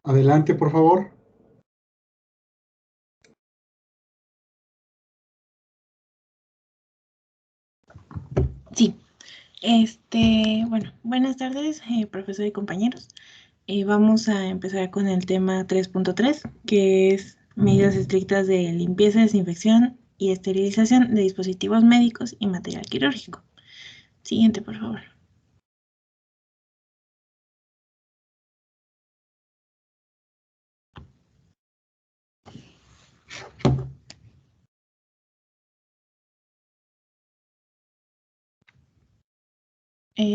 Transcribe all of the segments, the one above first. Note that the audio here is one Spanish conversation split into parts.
Adelante, por favor. Sí, bueno, buenas tardes, profesor y compañeros. Vamos a empezar con el tema 3.3, que es medidas estrictas de limpieza, desinfección y esterilización de dispositivos médicos y material quirúrgico. Siguiente, por favor.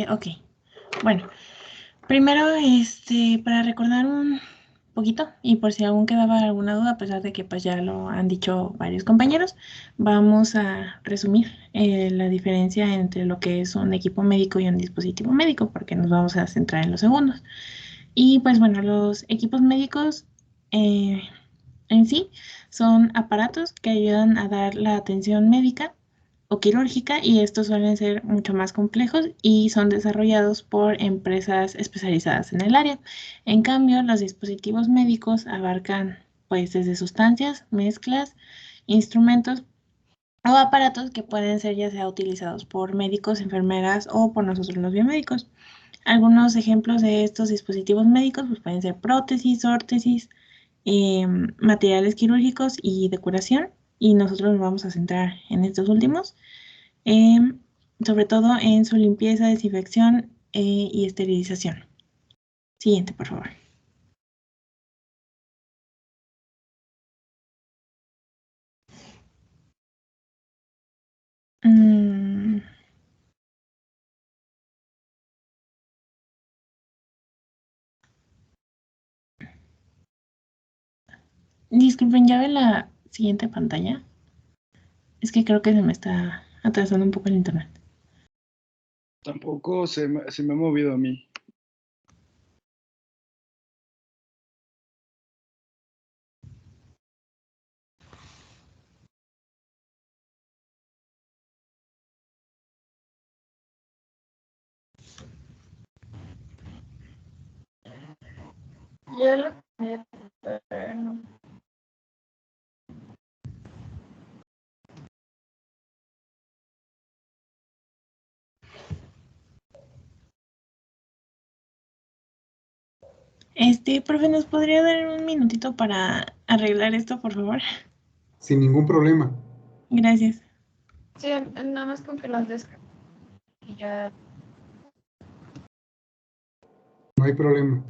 Ok, bueno, primero, para recordar un poquito y por si aún quedaba alguna duda, a pesar de que pues ya lo han dicho varios compañeros, vamos a resumir la diferencia entre lo que es un equipo médico y un dispositivo médico, porque nos vamos a centrar en los segundos. Y pues bueno, los equipos médicos eh, en sí son aparatos que ayudan a dar la atención médica o quirúrgica y estos suelen ser mucho más complejos y son desarrollados por empresas especializadas en el área. En cambio, los dispositivos médicos abarcan pues desde sustancias, mezclas, instrumentos o aparatos que pueden ser ya sea utilizados por médicos, enfermeras o por nosotros los biomédicos. Algunos ejemplos de estos dispositivos médicos pues, pueden ser prótesis, órtesis, materiales quirúrgicos y de curación. Y nosotros nos vamos a centrar en estos últimos, em, sobre todo en su limpieza, desinfección y esterilización. Siguiente, por favor. Mm, disculpen, ¿ya ve la siguiente pantalla? Es que creo que se me está atrasando un poco el internet. Tampoco se me ha movido a mí. Ya lo tenía, pero no. Profe, ¿nos podría dar un minutito para arreglar esto, por favor? Sin ningún problema. Gracias. Sí, nada más con que las descargue y ya. No hay problema.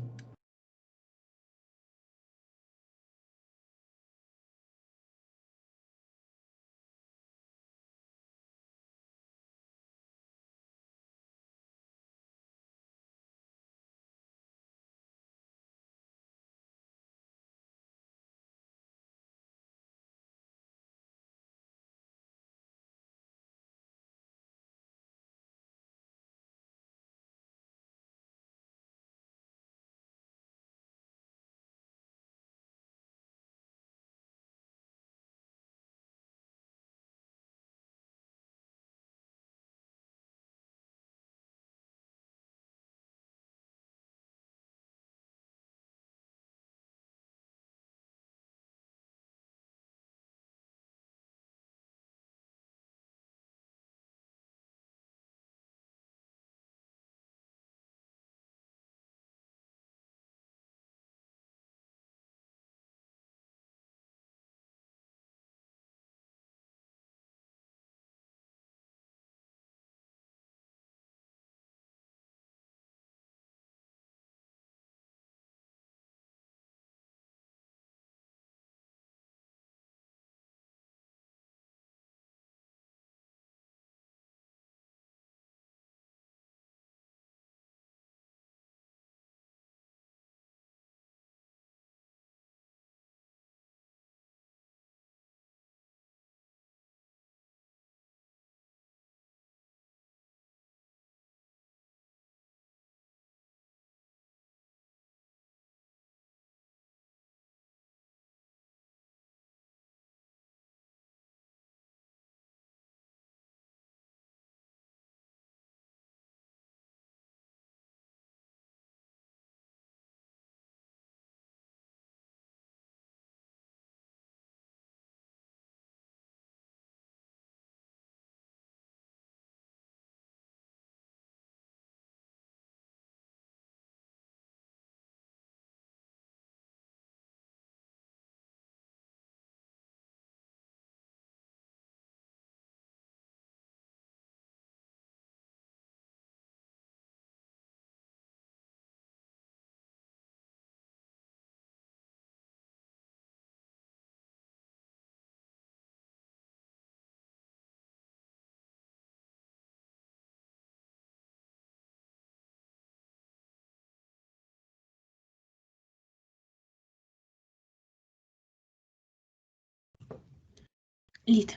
Listo.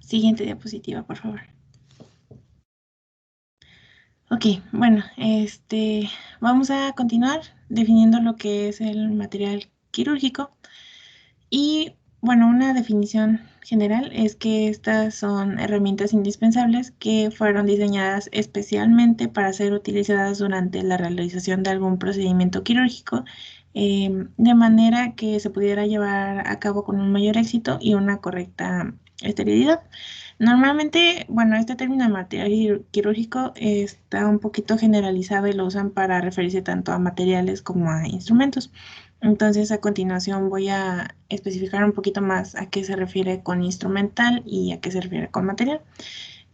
Siguiente diapositiva, por favor. Ok, bueno, vamos a continuar definiendo lo que es el material quirúrgico. Y bueno, una definición general es que estas son herramientas indispensables que fueron diseñadas especialmente para ser utilizadas durante la realización de algún procedimiento quirúrgico, de manera que se pudiera llevar a cabo con un mayor éxito y una correcta esterilidad. Normalmente, bueno, este término de material quirúrgico está un poquito generalizado y lo usan para referirse tanto a materiales como a instrumentos. Entonces, a continuación voy a especificar un poquito más a qué se refiere con instrumental y a qué se refiere con material.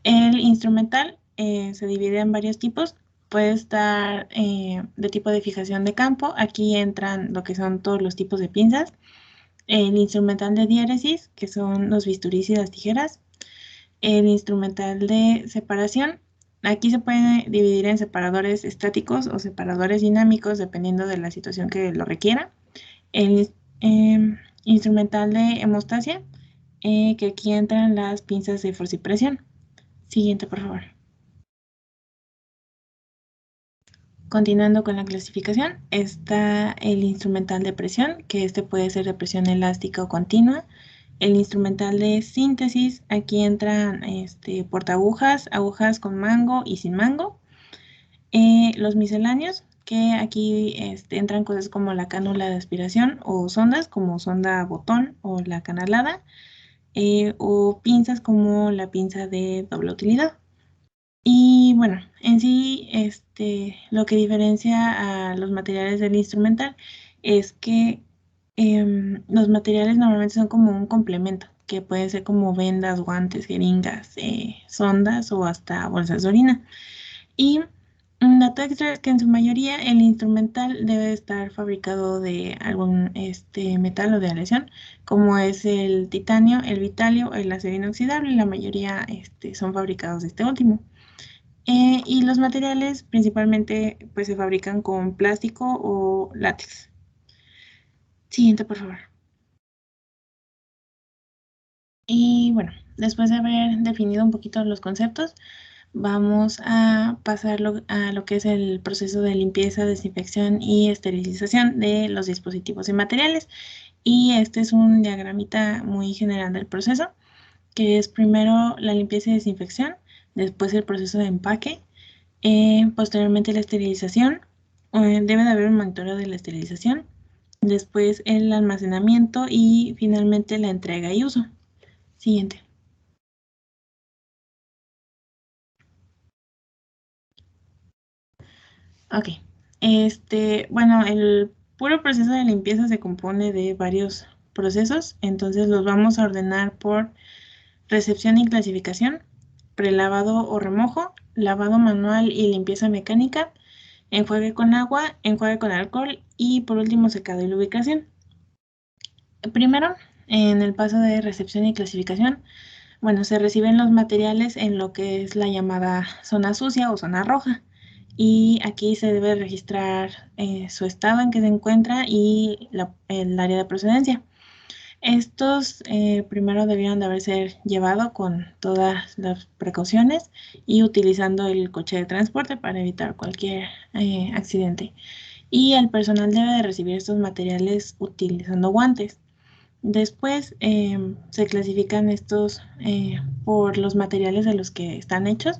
El instrumental se divide en varios tipos. Puede estar de tipo de fijación de campo. Aquí entran lo que son todos los tipos de pinzas. El instrumental de diéresis, que son los bisturís y las tijeras. El instrumental de separación. Aquí se puede dividir en separadores estáticos o separadores dinámicos, dependiendo de la situación que lo requiera. El instrumental de hemostasia, que aquí entran las pinzas de fuerza y presión. Siguiente, por favor. Continuando con la clasificación, está el instrumental de presión, que puede ser de presión elástica o continua. El instrumental de síntesis, aquí entran portaagujas, agujas con mango y sin mango. Los misceláneos, que aquí entran cosas como la cánula de aspiración o sondas, como sonda botón o la canalada, o pinzas como la pinza de doble utilidad. Y bueno, en sí, lo que diferencia a los materiales del instrumental es que los materiales normalmente son como un complemento, que pueden ser como vendas, guantes, jeringas, sondas o hasta bolsas de orina. Y un dato extra es que en su mayoría el instrumental debe estar fabricado de algún metal o de aleación, como es el titanio, el vitalio, el acero inoxidable. La mayoría son fabricados de este último. Y los materiales principalmente pues se fabrican con plástico o látex. Siguiente, por favor. Y bueno, después de haber definido un poquito los conceptos, vamos a pasar a lo que es el proceso de limpieza, desinfección y esterilización de los dispositivos y materiales. Y este es un diagramita muy general del proceso, que es primero la limpieza y desinfección, después el proceso de empaque, posteriormente la esterilización. Debe de haber un monitoreo de la esterilización, después el almacenamiento y finalmente la entrega y uso. Siguiente. Ok. Bueno, el puro proceso de limpieza se compone de varios procesos, entonces los vamos a ordenar por recepción y clasificación, prelavado o remojo, lavado manual y limpieza mecánica, enjuague con agua, enjuague con alcohol y por último secado y lubricación. Primero, en el paso de recepción y clasificación, bueno, se reciben los materiales en lo que es la llamada zona sucia o zona roja. Y aquí se debe registrar su estado en que se encuentra y el área de procedencia. Estos primero debieron de haberse llevado con todas las precauciones y utilizando el coche de transporte para evitar cualquier accidente. Y el personal debe de recibir estos materiales utilizando guantes. Después se clasifican estos por los materiales de los que están hechos,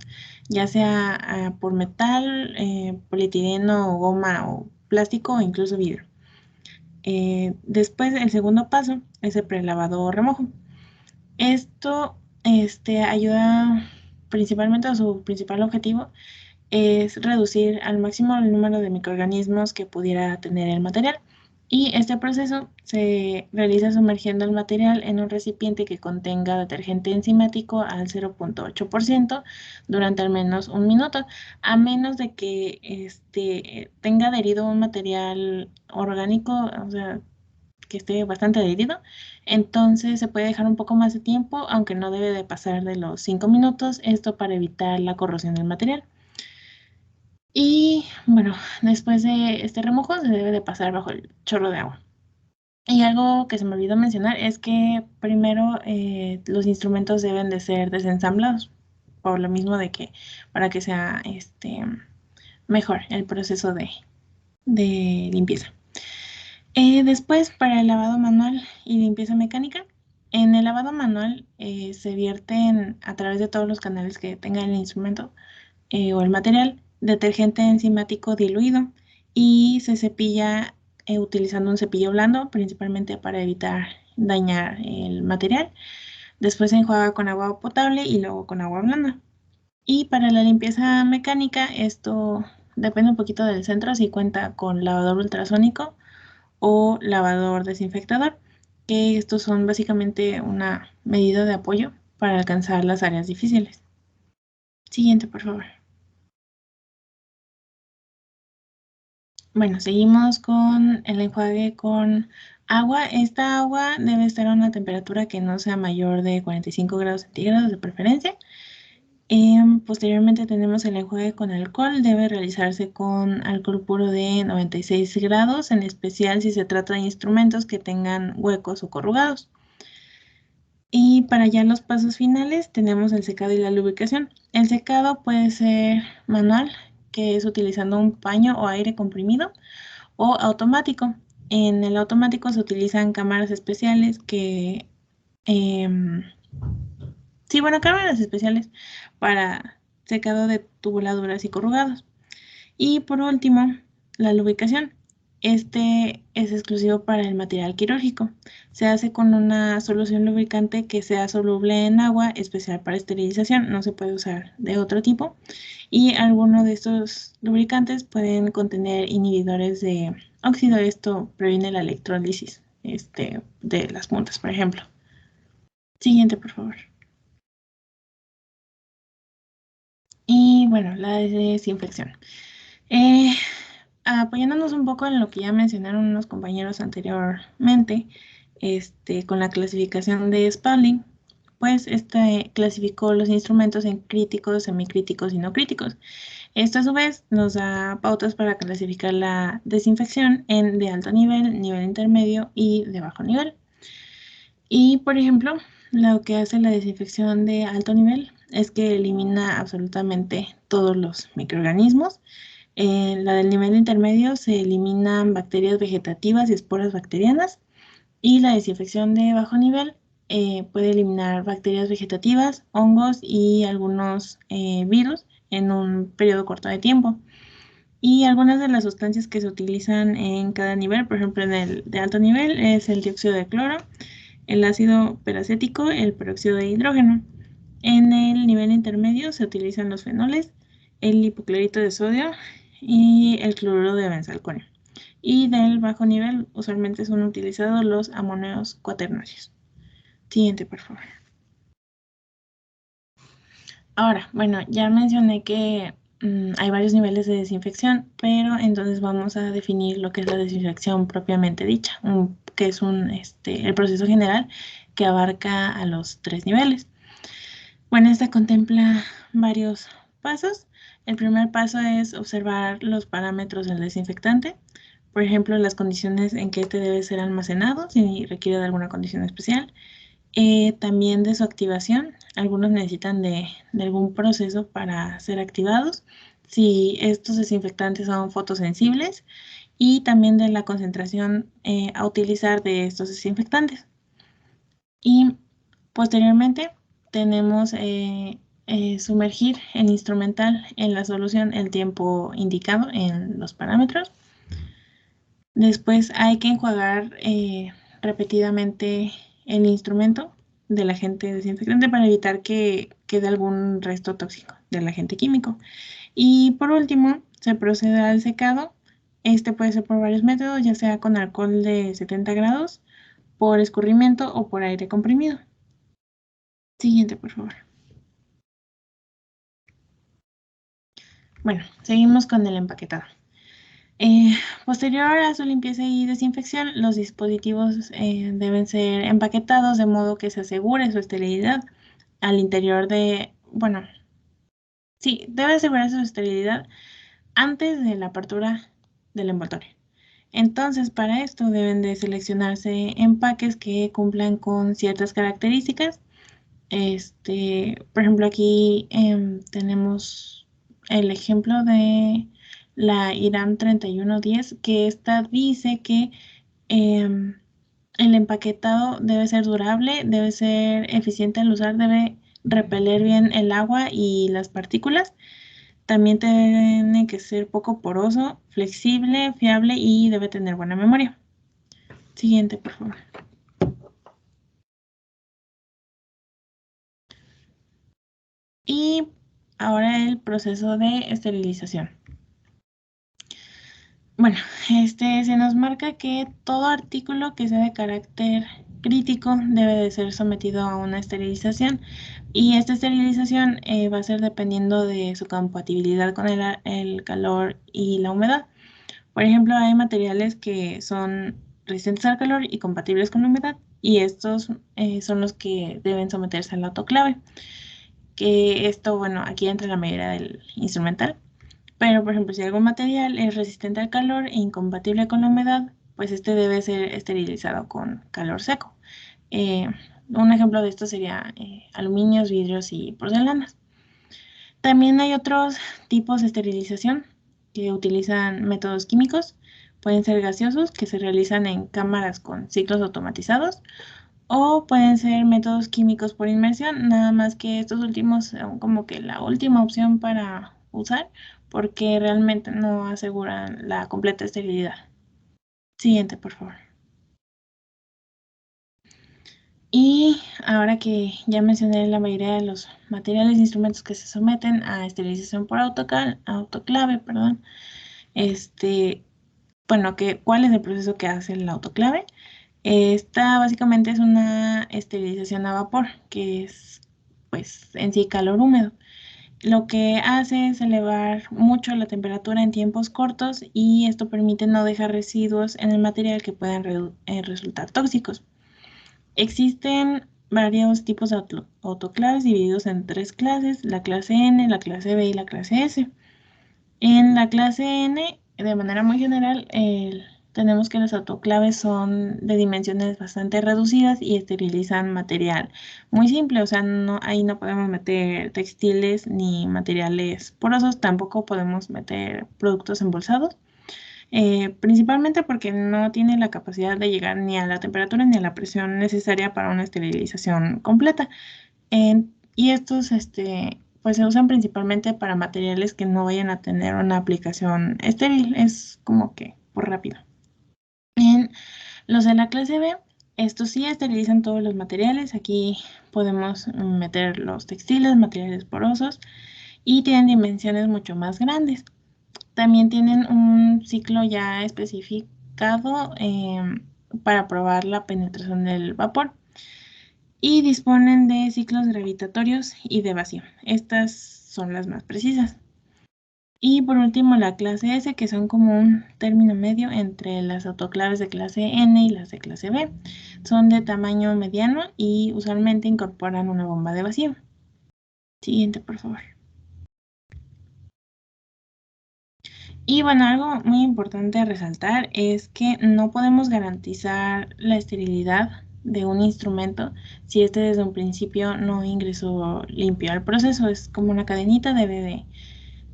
ya sea por metal, polietileno, goma o plástico o incluso vidrio. Después el segundo paso es el prelavado o remojo. Esto ayuda principalmente a su principal objetivo es reducir al máximo el número de microorganismos que pudiera tener el material. Y este proceso se realiza sumergiendo el material en un recipiente que contenga detergente enzimático al 0.8% durante al menos un minuto, a menos de que tenga adherido un material orgánico, o sea, que esté bastante adherido, entonces se puede dejar un poco más de tiempo, aunque no debe de pasar de los 5 minutos, esto para evitar la corrosión del material. Y bueno, después de este remojo se debe de pasar bajo el chorro de agua. Y algo que se me olvidó mencionar es que primero los instrumentos deben de ser desensamblados, por lo mismo de que para que sea mejor el proceso de limpieza. Después, para el lavado manual y limpieza mecánica, en el lavado manual se vierten a través de todos los canales que tenga el instrumento o el material detergente enzimático diluido y se cepilla utilizando un cepillo blando, principalmente para evitar dañar el material. Después se enjuaga con agua potable y luego con agua blanda. Y para la limpieza mecánica, esto depende un poquito del centro, si cuenta con lavador ultrasónico o lavador desinfectador, que estos son básicamente una medida de apoyo para alcanzar las áreas difíciles. Siguiente, por favor. Bueno, seguimos con el enjuague con agua. Esta agua debe estar a una temperatura que no sea mayor de 45 grados centígrados de preferencia. Posteriormente tenemos el enjuague con alcohol. Debe realizarse con alcohol puro de 96 grados, en especial si se trata de instrumentos que tengan huecos o corrugados. Y para ya los pasos finales tenemos el secado y la lubricación. El secado puede ser manual, que es utilizando un paño o aire comprimido, o automático. En el automático se utilizan cámaras especiales que... sí, bueno, cámaras especiales para secado de tubuladuras y corrugados. Y por último, la lubricación. Este es exclusivo para el material quirúrgico. Se hace con una solución lubricante que sea soluble en agua, especial para esterilización. No se puede usar de otro tipo. Y algunos de estos lubricantes pueden contener inhibidores de óxido. Esto previene la electrólisis de las puntas, por ejemplo. Siguiente, por favor. Y bueno, la desinfección. Apoyándonos un poco en lo que ya mencionaron unos compañeros anteriormente, con la clasificación de Spalding, pues clasificó los instrumentos en críticos, semicríticos y no críticos. Esto a su vez nos da pautas para clasificar la desinfección en de alto nivel, nivel intermedio y de bajo nivel. Y por ejemplo, lo que hace la desinfección de alto nivel es que elimina absolutamente todos los microorganismos. En la del nivel intermedio se eliminan bacterias vegetativas y esporas bacterianas. Y la desinfección de bajo nivel puede eliminar bacterias vegetativas, hongos y algunos virus en un periodo corto de tiempo. Y algunas de las sustancias que se utilizan en cada nivel, por ejemplo en el de alto nivel, es el dióxido de cloro, el ácido peracético, el peróxido de hidrógeno. En el nivel intermedio se utilizan los fenoles, el hipoclorito de sodio y el cloruro de benzalconio. Y del bajo nivel usualmente son utilizados los amonios cuaternarios. Siguiente, por favor. Ahora, bueno, ya mencioné que hay varios niveles de desinfección, pero entonces vamos a definir lo que es la desinfección propiamente dicha, que es el proceso general que abarca a los 3 niveles. Bueno, esta contempla varios pasos. El primer paso es observar los parámetros del desinfectante, por ejemplo, las condiciones en que este debe ser almacenado, si requiere de alguna condición especial. También de su activación, algunos necesitan de algún proceso para ser activados, si estos desinfectantes son fotosensibles, y también de la concentración a utilizar de estos desinfectantes. Y posteriormente tenemos sumergir el instrumental en la solución el tiempo indicado en los parámetros. Después hay que enjuagar repetidamente el instrumento del agente desinfectante para evitar que quede algún resto tóxico del agente químico. Y por último, se procede al secado. Este puede ser por varios métodos, ya sea con alcohol de 70 grados, por escurrimiento o por aire comprimido. Siguiente, por favor. Bueno, seguimos con el empaquetado. Posterior a su limpieza y desinfección, los dispositivos deben ser empaquetados de modo que se asegure su esterilidad al interior bueno, sí, debe asegurarse su esterilidad antes de la apertura del envoltorio. Entonces, para esto deben de seleccionarse empaques que cumplan con ciertas características. Por ejemplo, aquí tenemos el ejemplo de la IRAM 3110, que esta dice que em, el empaquetado debe ser durable, debe ser eficiente al usar, debe repeler bien el agua y las partículas. También tiene que ser poco poroso, flexible, fiable y debe tener buena memoria. Siguiente, por favor. Y ahora el proceso de esterilización. Bueno, se nos marca que todo artículo que sea de carácter crítico debe de ser sometido a una esterilización, y esta esterilización va a ser dependiendo de su compatibilidad con el calor y la humedad. Por ejemplo, hay materiales que son resistentes al calor y compatibles con la humedad, y estos son los que deben someterse al autoclave. Que esto, bueno, aquí entra la medida del instrumental. Pero, por ejemplo, si algún material es resistente al calor e incompatible con la humedad, pues este debe ser esterilizado con calor seco. Eh, un ejemplo de esto sería aluminios, vidrios y porcelanas. También hay otros tipos de esterilización que utilizan métodos químicos. Pueden ser gaseosos, que se realizan en cámaras con ciclos automatizados, o pueden ser métodos químicos por inmersión, nada más que estos últimos son como que la última opción para usar, porque realmente no aseguran la completa esterilidad. Siguiente, por favor. Y ahora que ya mencioné la mayoría de los materiales e instrumentos que se someten a esterilización por autoclave, perdón, bueno, ¿cuál es el proceso que hace el autoclave? Esta básicamente es una esterilización a vapor, que es pues en sí calor húmedo. Lo que hace es elevar mucho la temperatura en tiempos cortos, y esto permite no dejar residuos en el material que puedan resultar tóxicos. Existen varios tipos de autoclaves divididos en 3 clases: la clase N, la clase B y la clase S. En la clase N, de manera muy general, tenemos que los autoclaves son de dimensiones bastante reducidas y esterilizan material muy simple, o sea, ahí no podemos meter textiles ni materiales porosos, tampoco podemos meter productos embolsados, principalmente porque no tiene la capacidad de llegar ni a la temperatura ni a la presión necesaria para una esterilización completa. Y estos, pues se usan principalmente para materiales que no vayan a tener una aplicación estéril, es como que por rápido. En los de la clase B, estos sí esterilizan todos los materiales. Aquí podemos meter los textiles, materiales porosos, y tienen dimensiones mucho más grandes. También tienen un ciclo ya especificado para probar la penetración del vapor, y disponen de ciclos gravitatorios y de vacío. Estas son las más precisas. Y por último, la clase S, que son como un término medio entre las autoclaves de clase N y las de clase B. Son de tamaño mediano y usualmente incorporan una bomba de vacío. Siguiente, por favor. Y bueno, algo muy importante a resaltar es que no podemos garantizar la esterilidad de un instrumento si este desde un principio no ingresó limpio al proceso. Es como una cadenita, debe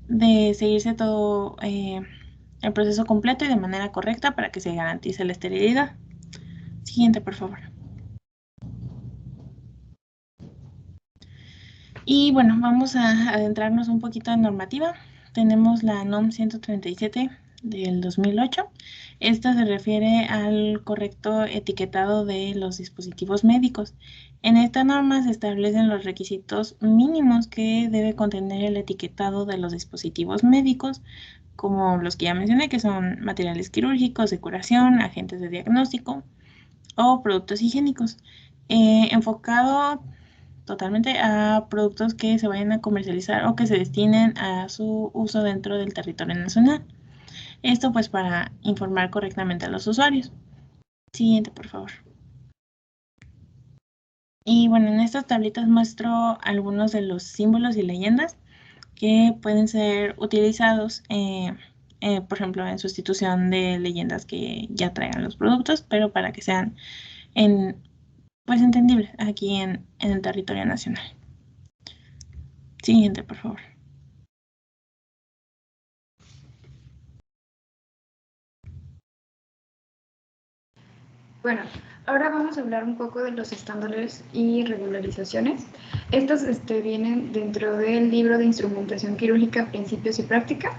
de seguirse todo el proceso completo y de manera correcta para que se garantice la esterilidad. Siguiente, por favor. Y bueno, vamos a adentrarnos un poquito en normativa. Tenemos la NOM 137 del 2008. Esta se refiere al correcto etiquetado de los dispositivos médicos. En esta norma se establecen los requisitos mínimos que debe contener el etiquetado de los dispositivos médicos, como los que ya mencioné, que son materiales quirúrgicos, de curación, agentes de diagnóstico o productos higiénicos, enfocado totalmente a productos que se vayan a comercializar o que se destinen a su uso dentro del territorio nacional. Esto pues para informar correctamente a los usuarios. Siguiente, por favor. Y bueno, en estas tablitas muestro algunos de los símbolos y leyendas que pueden ser utilizados por ejemplo, en sustitución de leyendas que ya traigan los productos, pero para que sean en, pues entendibles aquí en el territorio nacional. Siguiente, por favor. Bueno, ahora vamos a hablar un poco de los estándares y regularizaciones. Estos vienen dentro del libro de instrumentación quirúrgica, principios y práctica.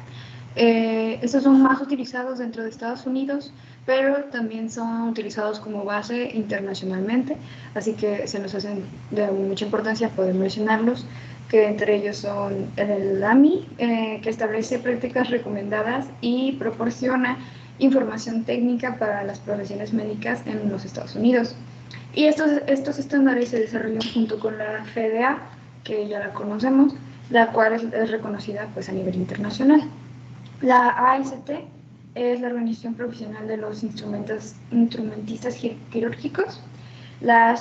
Estos son más utilizados dentro de Estados Unidos, pero también son utilizados como base internacionalmente, así que se nos hacen de mucha importancia poder mencionarlos, que entre ellos son el AMI, que establece prácticas recomendadas y proporciona información técnica para las profesiones médicas en los Estados Unidos. Y estos estándares se desarrollan junto con la FDA, que ya la conocemos, la cual es reconocida pues, a nivel internacional. La AST es la Organización Profesional de los Instrumentistas Quirúrgicos. La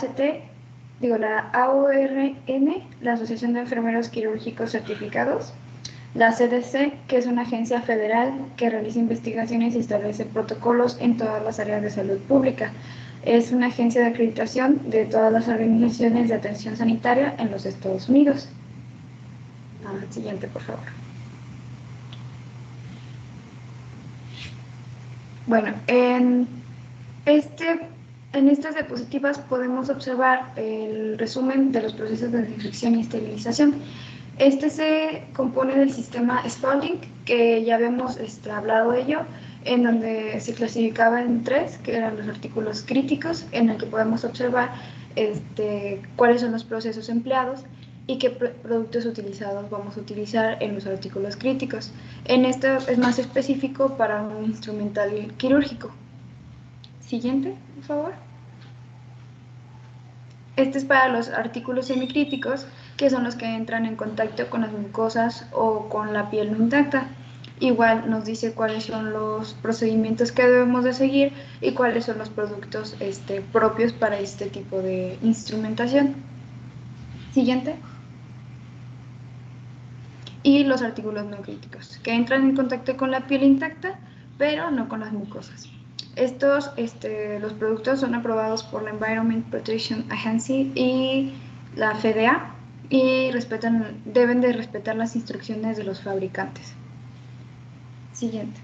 AORN, la Asociación de Enfermeros Quirúrgicos Certificados. La CDC, que es una agencia federal que realiza investigaciones y establece protocolos en todas las áreas de salud pública. Es una agencia de acreditación de todas las organizaciones de atención sanitaria en los Estados Unidos. Siguiente, por favor. Bueno, en estas diapositivas podemos observar el resumen de los procesos de desinfección y esterilización. Este se compone del sistema Spalding, que ya habíamos hablado de ello, en donde se clasificaba en 3, que eran los artículos críticos, en el que podemos observar cuáles son los procesos empleados y qué productos utilizados vamos a utilizar en los artículos críticos. En esto es más específico para un instrumental quirúrgico. Siguiente, por favor. Este es para los artículos semicríticos, que son los que entran en contacto con las mucosas o con la piel no intacta. Igual nos dice cuáles son los procedimientos que debemos de seguir y cuáles son los productos propios para este tipo de instrumentación. Siguiente. Y los artículos no críticos, que entran en contacto con la piel intacta, pero no con las mucosas. Los productos son aprobados por la Environment Protection Agency y la FDA y deben de respetar las instrucciones de los fabricantes. Siguiente.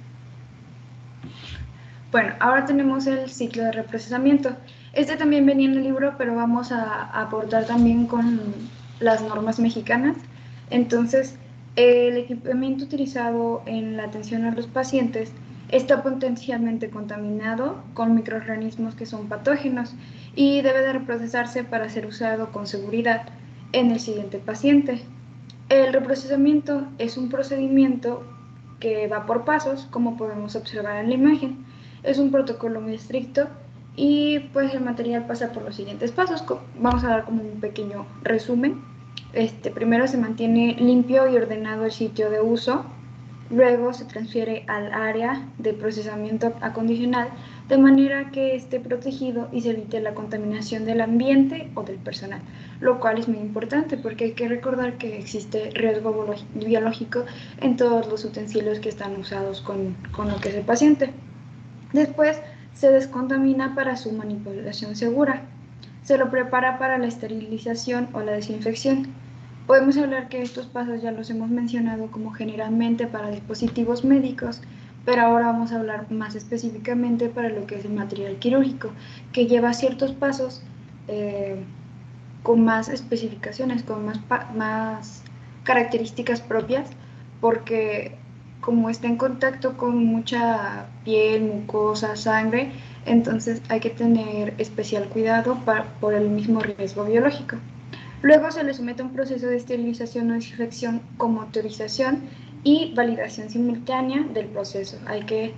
Bueno, ahora tenemos el ciclo de reprocesamiento. También venía en el libro, pero vamos a aportar también con las normas mexicanas. Entonces, el equipamiento utilizado en la atención a los pacientes está potencialmente contaminado con microorganismos que son patógenos y debe de reprocesarse para ser usado con seguridad en el siguiente paciente. El reprocesamiento es un procedimiento que va por pasos, como podemos observar en la imagen. Es un protocolo muy estricto y pues el material pasa por los siguientes pasos. Vamos a dar como un pequeño resumen. Primero se mantiene limpio y ordenado el sitio de uso, luego se transfiere al área de procesamiento acondicional de manera que esté protegido y se evite la contaminación del ambiente o del personal, lo cual es muy importante porque hay que recordar que existe riesgo biológico en todos los utensilios que están usados con lo que es el paciente. Después se descontamina para su manipulación segura. Se lo prepara para la esterilización o la desinfección. Podemos hablar que estos pasos ya los hemos mencionado como generalmente para dispositivos médicos, pero ahora vamos a hablar más específicamente para lo que es el material quirúrgico, que lleva ciertos pasos con más especificaciones, con más características propias, porque como está en contacto con mucha piel, mucosa, sangre, entonces hay que tener especial cuidado por el mismo riesgo biológico. Luego se le somete a un proceso de esterilización o desinfección con autorización y validación simultánea del proceso. Hay que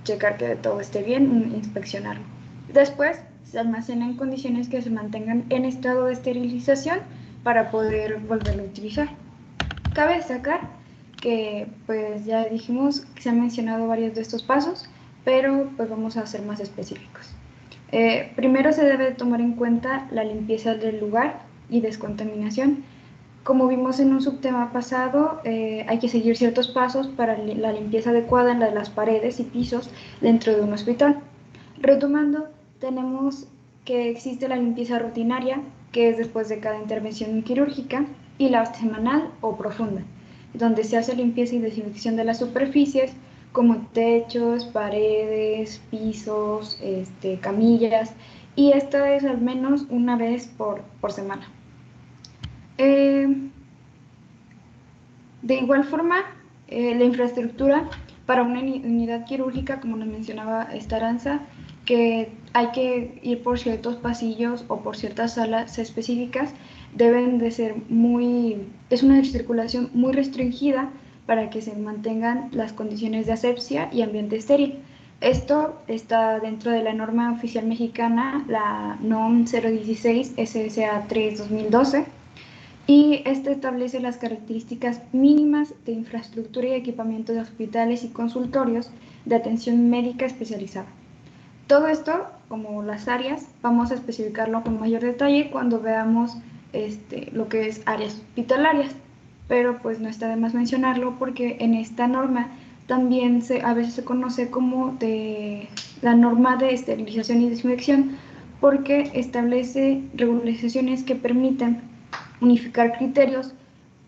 checar que todo esté bien, inspeccionarlo. Después se almacena en condiciones que se mantengan en estado de esterilización para poder volverlo a utilizar. Cabe destacar que pues ya dijimos que se han mencionado varios de estos pasos, pero pues vamos a ser más específicos. Primero se debe tomar en cuenta la limpieza del lugar y descontaminación. Como vimos en un subtema pasado, hay que seguir ciertos pasos para la limpieza adecuada en las paredes y pisos dentro de un hospital. Retomando, tenemos que existe la limpieza rutinaria, que es después de cada intervención quirúrgica, y la semanal o profunda, donde se hace limpieza y desinfección de las superficies, como techos, paredes, pisos, camillas, y esto es al menos una vez por semana. De igual forma, la infraestructura para una unidad quirúrgica, como nos mencionaba Aranza, que hay que ir por ciertos pasillos o por ciertas salas específicas, deben de ser es una circulación muy restringida para que se mantengan las condiciones de asepsia y ambiente estéril. Esto está dentro de la norma oficial mexicana, la NOM 016 SSA 3 2012, y este establece las características mínimas de infraestructura y equipamiento de hospitales y consultorios de atención médica especializada. Todo esto, como las áreas, vamos a especificarlo con mayor detalle cuando veamos lo que es áreas hospitalarias, pero pues no está de más mencionarlo porque en esta norma también a veces se conoce como de la norma de esterilización y desinfección, porque establece regularizaciones que permiten unificar criterios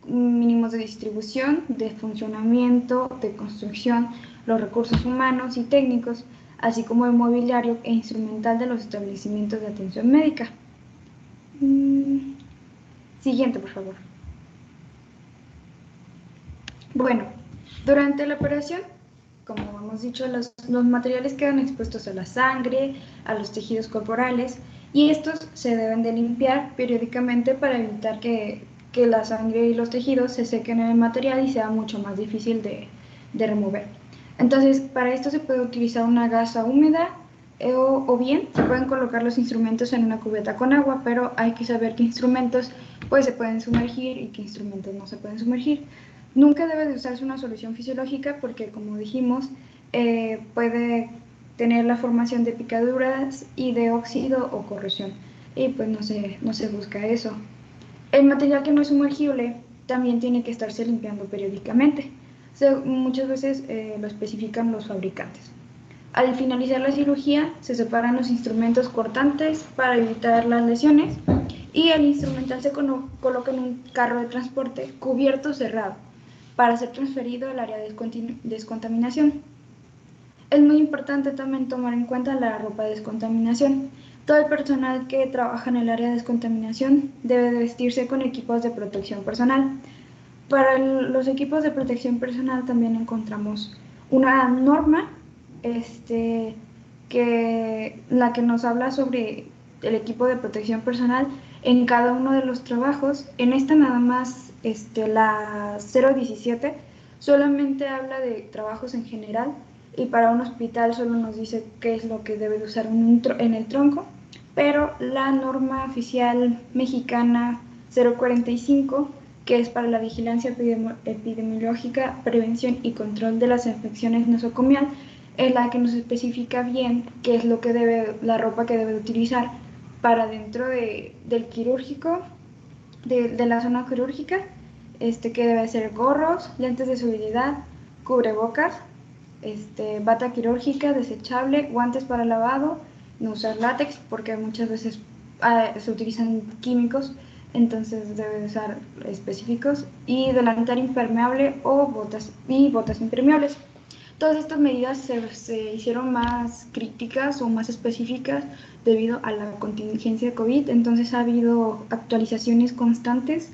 mínimos de distribución, de funcionamiento, de construcción, los recursos humanos y técnicos, así como el mobiliario e instrumental de los establecimientos de atención médica. Siguiente, por favor. Bueno, durante la operación, como hemos dicho, los materiales quedan expuestos a la sangre, a los tejidos corporales, y estos se deben de limpiar periódicamente para evitar que la sangre y los tejidos se sequen en el material y sea mucho más difícil de remover. Entonces, para esto se puede utilizar una gasa húmeda o bien se pueden colocar los instrumentos en una cubeta con agua, pero hay que saber qué instrumentos pues se pueden sumergir y qué instrumentos no se pueden sumergir. Nunca debe de usarse una solución fisiológica porque, como dijimos, puede tener la formación de picaduras y de óxido o corrosión, y pues no se busca eso. El material que no es sumergible también tiene que estarse limpiando periódicamente. Muchas veces lo especifican los fabricantes. Al finalizar la cirugía, se separan los instrumentos cortantes para evitar las lesiones y el instrumental se coloca en un carro de transporte cubierto cerrado para ser transferido al área de descontaminación. Es muy importante también tomar en cuenta la ropa de descontaminación. Todo el personal que trabaja en el área de descontaminación debe de vestirse con equipos de protección personal. Para los equipos de protección personal también encontramos una norma la que nos habla sobre el equipo de protección personal en cada uno de los trabajos. En esta nada más, la 017 solamente habla de trabajos en general, y para un hospital solo nos dice qué es lo que debe de usar en el tronco, pero la norma oficial mexicana 045, que es para la vigilancia epidemiológica, prevención y control de las infecciones nosocomial, es la que nos especifica bien qué es lo que la ropa que debe de utilizar para dentro del quirúrgico, de la zona quirúrgica, que debe ser gorros, lentes de seguridad, cubrebocas, bata quirúrgica desechable, guantes para lavado, no usar látex porque muchas veces se utilizan químicos, entonces debe usar específicos, y delantal impermeable o botas impermeables. Todas estas medidas se hicieron más críticas o más específicas debido a la contingencia de COVID, entonces ha habido actualizaciones constantes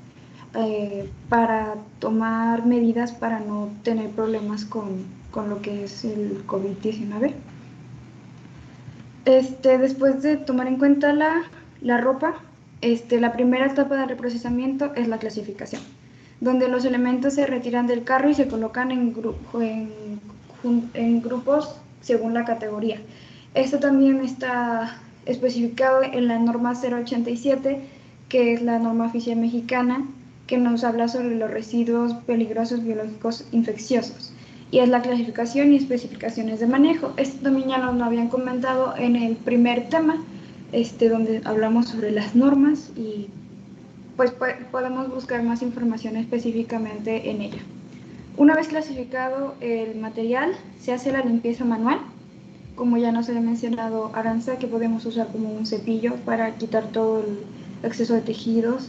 para tomar medidas para no tener problemas con lo que es el COVID-19. Después de tomar en cuenta la ropa, la primera etapa de reprocesamiento es la clasificación, donde los elementos se retiran del carro y se colocan en grupos según la categoría. Esto también está especificado en la norma 087, que es la norma oficial mexicana, que nos habla sobre los residuos peligrosos biológicos infecciosos, y es la clasificación y especificaciones de manejo. Esto también ya nos lo habían comentado en el primer tema, donde hablamos sobre las normas y pues podemos buscar más información específicamente en ella. Una vez clasificado el material, se hace la limpieza manual, como ya nos había mencionado Aranza, que podemos usar como un cepillo para quitar todo el exceso de tejidos.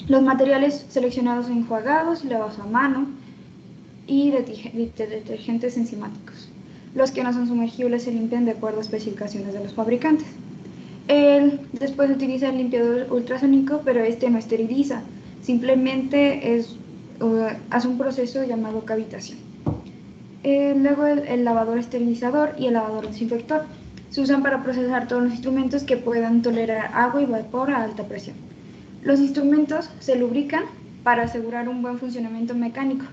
Los materiales seleccionados enjuagados y lavados a mano, y detergentes enzimáticos. Los que no son sumergibles se limpian de acuerdo a especificaciones de los fabricantes. Después utiliza el limpiador ultrasónico, pero este no esteriliza, simplemente hace un proceso llamado cavitación. Luego el lavador esterilizador y el lavador desinfector se usan para procesar todos los instrumentos que puedan tolerar agua y vapor a alta presión. Los instrumentos se lubrican para asegurar un buen funcionamiento mecánico,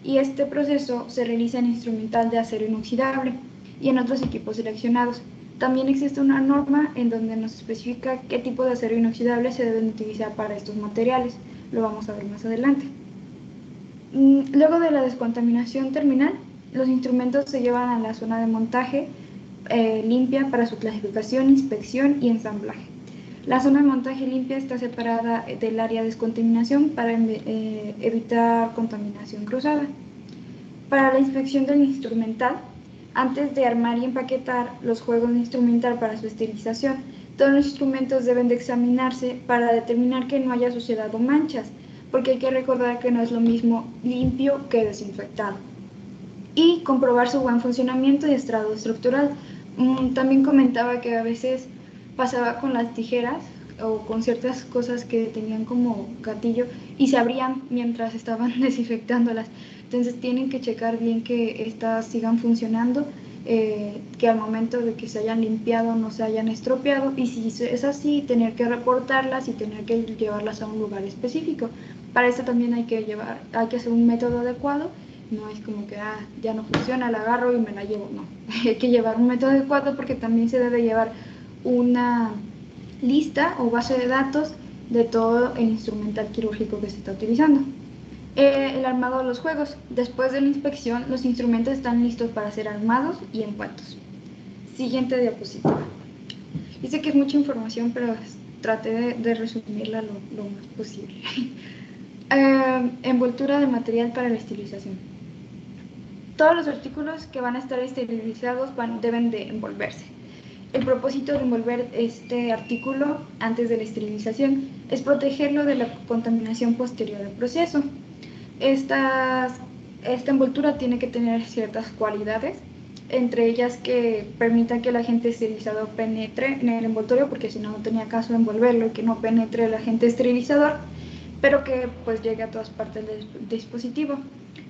y este proceso se realiza en instrumental de acero inoxidable y en otros equipos seleccionados. También existe una norma en donde nos especifica qué tipo de acero inoxidable se deben utilizar para estos materiales. Lo vamos a ver más adelante. Luego de la descontaminación terminal, los instrumentos se llevan a la zona de montaje limpia para su clasificación, inspección y ensamblaje. La zona de montaje limpia está separada del área de descontaminación para evitar contaminación cruzada. Para la inspección del instrumental, antes de armar y empaquetar los juegos de instrumental para su esterilización, todos los instrumentos deben de examinarse para determinar que no haya suciedad o manchas, porque hay que recordar que no es lo mismo limpio que desinfectado. Y comprobar su buen funcionamiento y estado estructural. También comentaba que a veces pasaba con las tijeras o con ciertas cosas que tenían como gatillo y se abrían mientras estaban desinfectándolas. Entonces tienen que checar bien que estas sigan funcionando, que al momento de que se hayan limpiado no se hayan estropeado, y si es así, tener que reportarlas y tener que llevarlas a un lugar específico. Para esto también hay que hacer un método adecuado. No es como que ya no funciona, la agarro y me la llevo, no. Hay que llevar un método adecuado, porque también se debe llevar una lista o base de datos de todo el instrumental quirúrgico que se está utilizando. El armado de los juegos. Después de la inspección, los instrumentos están listos para ser armados y envueltos. Siguiente diapositiva. Dice que es mucha información, pero traté de resumirla lo más posible. Envoltura de material para la esterilización. Todos los artículos que van a estar esterilizados deben de envolverse. El propósito de envolver este artículo antes de la esterilización es protegerlo de la contaminación posterior al proceso. Esta envoltura tiene que tener ciertas cualidades, entre ellas que permita que el agente esterilizador penetre en el envoltorio, porque si no, no tenía caso envolverlo y que no penetre el agente esterilizador, pero que pues llegue a todas partes del dispositivo,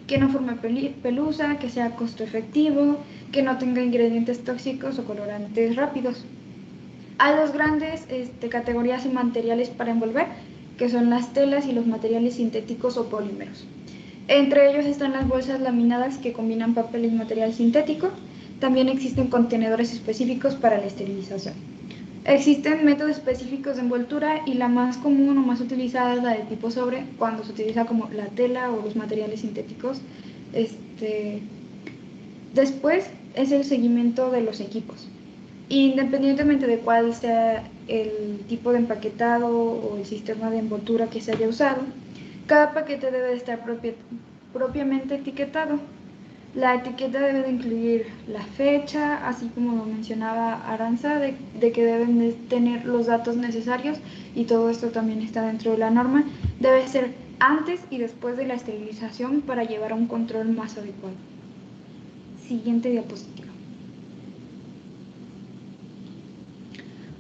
que no forme pelusa, que sea costo efectivo, que no tenga ingredientes tóxicos o colorantes rápidos. Hay dos grandes categorías y materiales para envolver, que son las telas y los materiales sintéticos o polímeros. Entre ellos están las bolsas laminadas, que combinan papel y material sintético. También existen contenedores específicos para la esterilización. Existen métodos específicos de envoltura, y la más común o más utilizada es la de tipo sobre, cuando se utiliza como la tela o los materiales sintéticos. Después es el seguimiento de los equipos. Independientemente de cuál sea el tipo de empaquetado o el sistema de envoltura que se haya usado, cada paquete debe de estar propiamente etiquetado. La etiqueta debe de incluir la fecha, así como lo mencionaba Aranza, de que deben de tener los datos necesarios, y todo esto también está dentro de la norma. Debe ser antes y después de la esterilización para llevar a un control más adecuado. Siguiente diapositiva.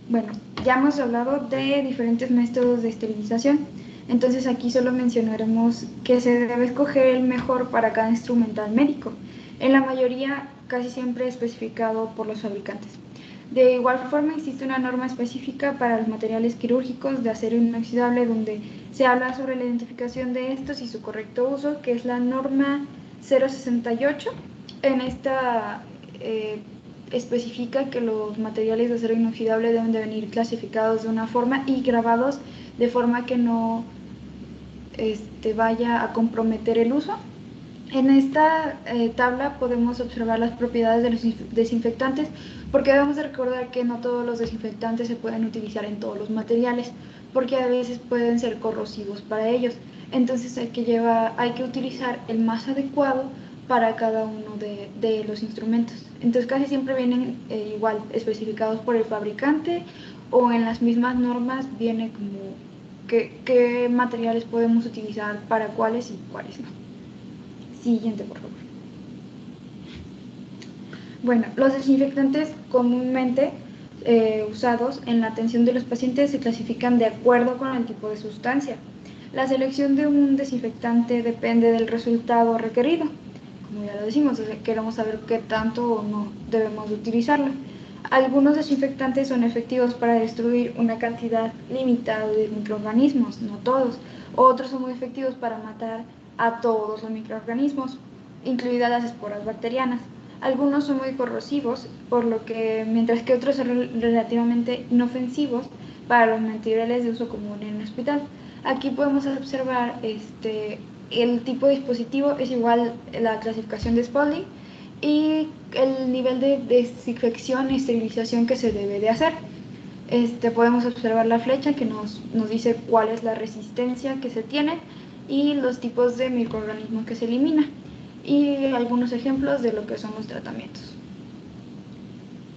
Bueno, ya hemos hablado de diferentes métodos de esterilización, entonces aquí solo mencionaremos que se debe escoger el mejor para cada instrumental médico, en la mayoría casi siempre especificado por los fabricantes. De igual forma, existe una norma específica para los materiales quirúrgicos de acero inoxidable, donde se habla sobre la identificación de estos y su correcto uso, que es la norma 068. En esta especifica que los materiales de acero inoxidable deben de venir clasificados de una forma y grabados de forma que no vaya a comprometer el uso. En esta tabla podemos observar las propiedades de los desinfectantes, porque debemos de recordar que no todos los desinfectantes se pueden utilizar en todos los materiales, porque a veces pueden ser corrosivos para ellos. Entonces hay que utilizar el más adecuado para cada uno de los instrumentos. Entonces casi siempre vienen igual especificados por el fabricante, o en las mismas normas viene como qué materiales podemos utilizar para cuáles y cuáles no. Siguiente, por favor. Bueno, los desinfectantes comúnmente usados en la atención de los pacientes se clasifican de acuerdo con el tipo de sustancia. La selección de un desinfectante depende del resultado requerido. Como ya lo decimos, queremos saber qué tanto o no debemos de utilizarlo. Algunos desinfectantes son efectivos para destruir una cantidad limitada de microorganismos, no todos. Otros son muy efectivos para matar a todos los microorganismos, incluidas las esporas bacterianas. Algunos son muy corrosivos, por lo que, mientras que otros son relativamente inofensivos para los materiales de uso común en el hospital. Aquí podemos observar el tipo de dispositivo es igual la clasificación de Spalding y el nivel de desinfección y esterilización que se debe de hacer. Podemos observar la flecha que nos dice cuál es la resistencia que se tiene y los tipos de microorganismos que se eliminan, y algunos ejemplos de lo que son los tratamientos.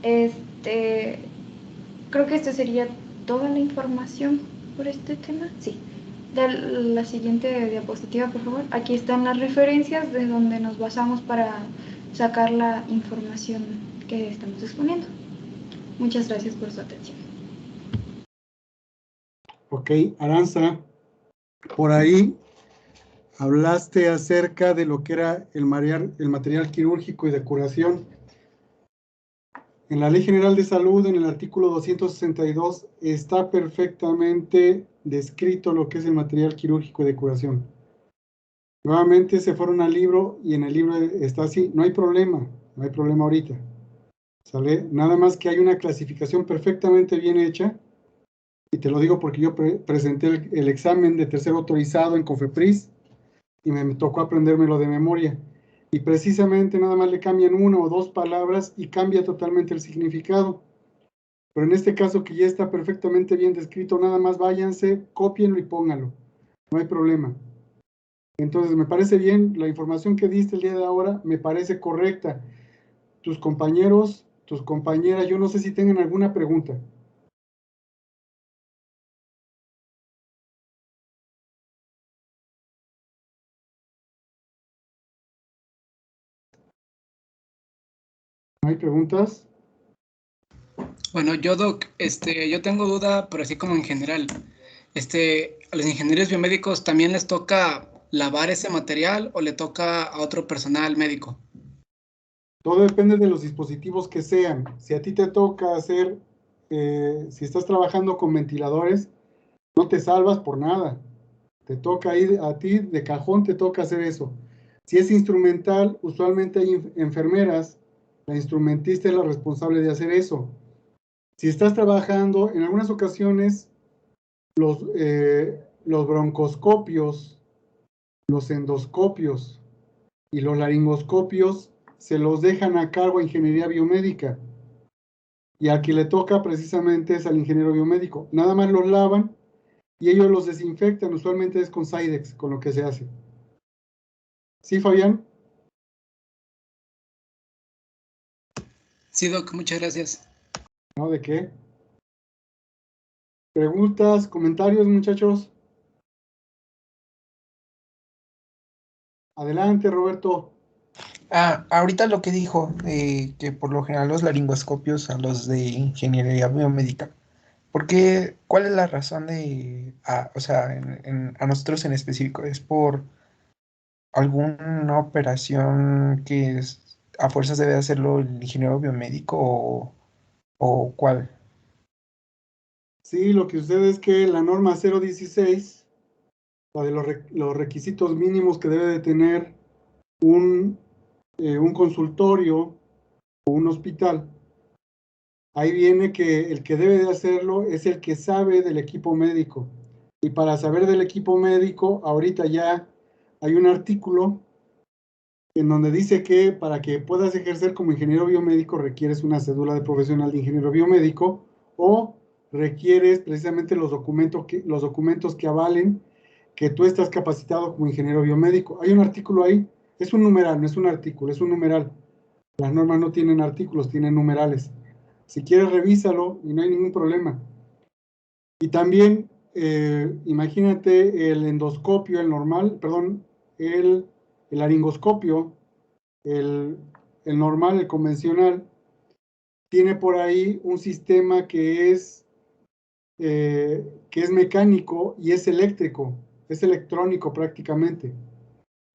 Creo que esta sería toda la información por este tema. Sí. La siguiente diapositiva, por favor. Aquí están las referencias de donde nos basamos para sacar la información que estamos exponiendo. Muchas gracias por su atención. Ok, Aranza, por ahí hablaste acerca de lo que era el material quirúrgico y de curación. En la Ley General de Salud, en el artículo 262, está perfectamente descrito lo que es el material quirúrgico y de curación. Nuevamente se fueron al libro y en el libro está así. No hay problema ahorita. ¿Sale? Nada más que hay una clasificación perfectamente bien hecha, y te lo digo porque yo presenté el examen de tercero autorizado en COFEPRIS y me tocó aprendérmelo de memoria. Y precisamente nada más le cambian una o dos palabras y cambia totalmente el significado. Pero en este caso que ya está perfectamente bien descrito, nada más váyanse, cópienlo y pónganlo. No hay problema. Entonces me parece bien, la información que diste el día de ahora me parece correcta. Tus compañeros, tus compañeras, yo no sé si tengan alguna pregunta. ¿No hay preguntas? Bueno, yo, Doc, yo tengo duda, pero así como en general. ¿A los ingenieros biomédicos también les toca lavar ese material o le toca a otro personal médico? Todo depende de los dispositivos que sean. Si a ti te toca hacer, si estás trabajando con ventiladores, no te salvas por nada. Te toca ir a ti, de cajón te toca hacer eso. Si es instrumental, usualmente hay enfermeras, la instrumentista es la responsable de hacer eso. Si estás trabajando, en algunas ocasiones, los broncoscopios, los endoscopios y los laringoscopios se los dejan a cargo a ingeniería biomédica. Y al que le toca precisamente es al ingeniero biomédico. Nada más los lavan y ellos los desinfectan. Usualmente es con Sidex, con lo que se hace. ¿Sí, Fabián? Sí, Doc, muchas gracias. ¿No? ¿De qué? ¿Preguntas, comentarios, muchachos? Adelante, Roberto. Ahorita lo que dijo, que por lo general los laringoscopios a los de ingeniería biomédica. ¿Cuál es la razón o sea, a nosotros en específico? ¿Es por alguna operación a fuerzas debe hacerlo el ingeniero biomédico o cuál? Sí, lo que sucede es que la norma 016, la de los requisitos mínimos que debe de tener un consultorio o un hospital, ahí viene que el que debe de hacerlo es el que sabe del equipo médico. Y para saber del equipo médico, ahorita ya hay un artículo en donde dice que para que puedas ejercer como ingeniero biomédico requieres una cédula de profesional de ingeniero biomédico o requieres precisamente los documentos que avalen que tú estás capacitado como ingeniero biomédico. Hay un artículo ahí, es un numeral, no es un artículo, es un numeral. Las normas no tienen artículos, tienen numerales. Si quieres, revísalo y no hay ningún problema. Y también, imagínate el endoscopio, el normal, perdón, el laringoscopio, el, el normal, el convencional, tiene por ahí un sistema que es mecánico y es eléctrico, es electrónico prácticamente.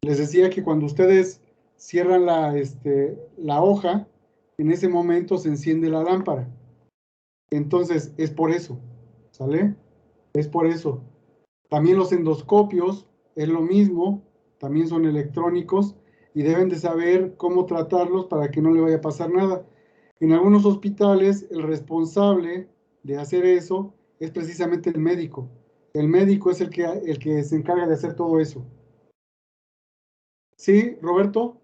Les decía que cuando ustedes cierran la hoja, en ese momento se enciende la lámpara. Entonces, es por eso, ¿sale? Es por eso. También los endoscopios es lo mismo, también son electrónicos y deben de saber cómo tratarlos para que no le vaya a pasar nada. En algunos hospitales, el responsable de hacer eso es precisamente el médico. El médico es el que se encarga de hacer todo eso. ¿Sí, Roberto?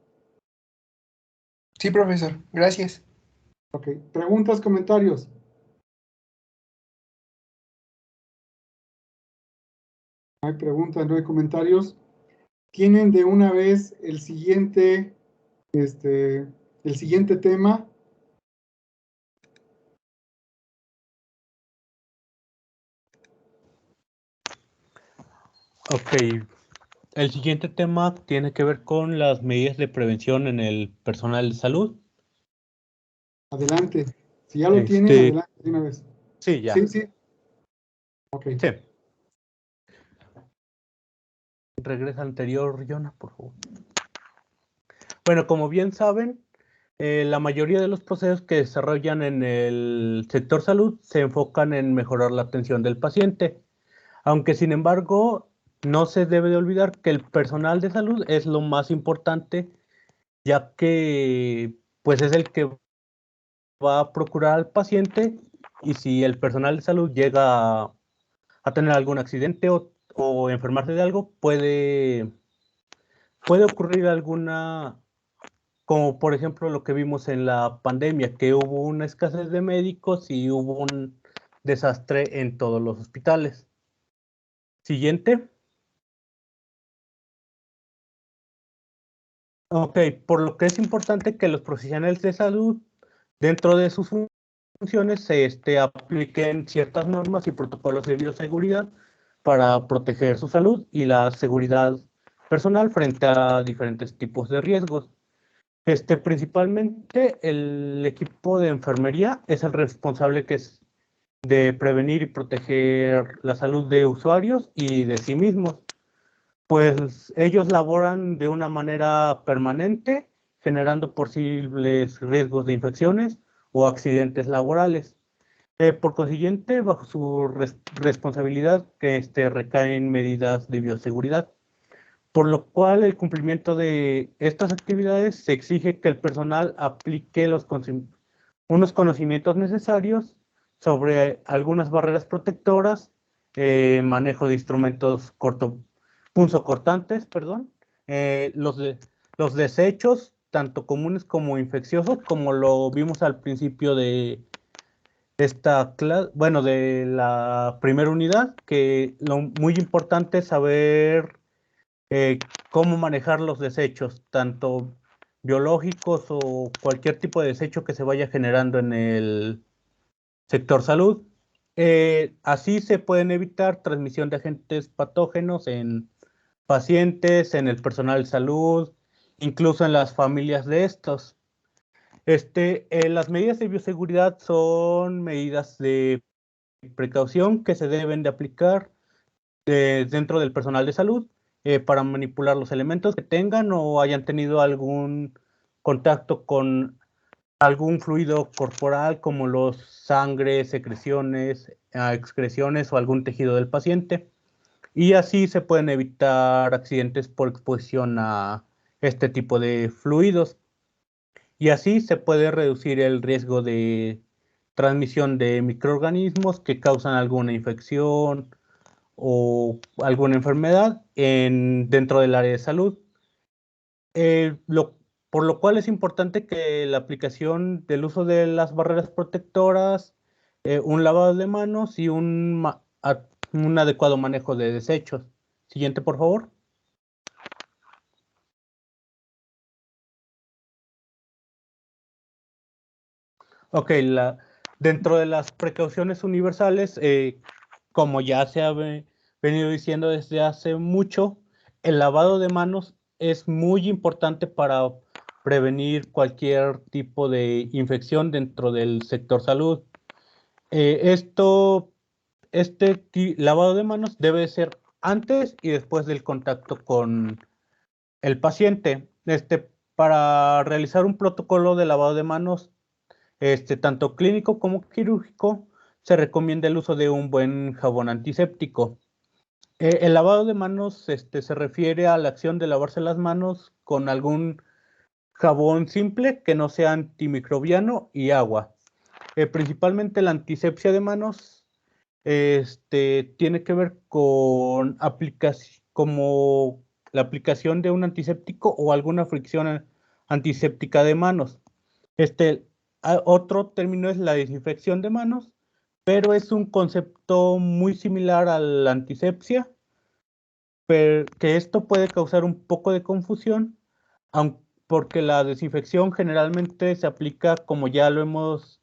Sí, profesor, gracias. Ok. ¿Preguntas, comentarios? No hay preguntas, no hay comentarios. Tienen de una vez el siguiente tema. Ok, el siguiente tema tiene que ver con las medidas de prevención en el personal de salud. Adelante. Si ya lo tienen, adelante de una vez. Sí, ya. Sí, sí. Ok. Sí. Regresa anterior, Jonah, por favor. Bueno, como bien saben, la mayoría de los procesos que desarrollan en el sector salud se enfocan en mejorar la atención del paciente, aunque sin embargo no se debe de olvidar que el personal de salud es lo más importante, ya que pues es el que va a procurar al paciente y si el personal de salud llega a tener algún accidente o enfermarse de algo, puede ocurrir alguna, como por ejemplo lo que vimos en la pandemia, que hubo una escasez de médicos y hubo un desastre en todos los hospitales. Siguiente. Ok, por lo que es importante que los profesionales de salud, dentro de sus funciones, se apliquen ciertas normas y protocolos de bioseguridad para proteger su salud y la seguridad personal frente a diferentes tipos de riesgos. Principalmente el equipo de enfermería es el responsable que es de prevenir y proteger la salud de usuarios y de sí mismos, pues ellos laboran de una manera permanente, generando posibles riesgos de infecciones o accidentes laborales. Por consiguiente, bajo su responsabilidad que recaen medidas de bioseguridad, por lo cual el cumplimiento de estas actividades se exige que el personal aplique unos conocimientos necesarios sobre algunas barreras protectoras, manejo de instrumentos punzocortantes, perdón, los desechos, tanto comunes como infecciosos, como lo vimos al principio de esta clase, bueno, de la primera unidad, que lo muy importante es saber cómo manejar los desechos, tanto biológicos o cualquier tipo de desecho que se vaya generando en el sector salud. Así se pueden evitar transmisión de agentes patógenos en pacientes, en el personal de salud, incluso en las familias de estos. Las medidas de bioseguridad son medidas de precaución que se deben de aplicar dentro del personal de salud para manipular los elementos que tengan o hayan tenido algún contacto con algún fluido corporal como los sangre, secreciones, excreciones o algún tejido del paciente. Y así se pueden evitar accidentes por exposición a este tipo de fluidos. Y así se puede reducir el riesgo de transmisión de microorganismos que causan alguna infección o alguna enfermedad dentro del área de salud. por lo cual es importante que la aplicación del uso de las barreras protectoras, un lavado de manos y un adecuado manejo de desechos. Siguiente, por favor. Ok, dentro de las precauciones universales, como ya se ha venido diciendo desde hace mucho, el lavado de manos es muy importante para prevenir cualquier tipo de infección dentro del sector salud. Lavado de manos debe ser antes y después del contacto con el paciente. Para realizar un protocolo de lavado de manos, tanto clínico como quirúrgico, se recomienda el uso de un buen jabón antiséptico. El lavado de manos se refiere a la acción de lavarse las manos con algún jabón simple que no sea antimicrobiano y agua. Principalmente la antisepsia de manos tiene que ver con como la aplicación de un antiséptico o alguna fricción antiséptica de manos. Otro término es la desinfección de manos, pero es un concepto muy similar a la antisepsia, pero que esto puede causar un poco de confusión, porque la desinfección generalmente se aplica, como ya lo hemos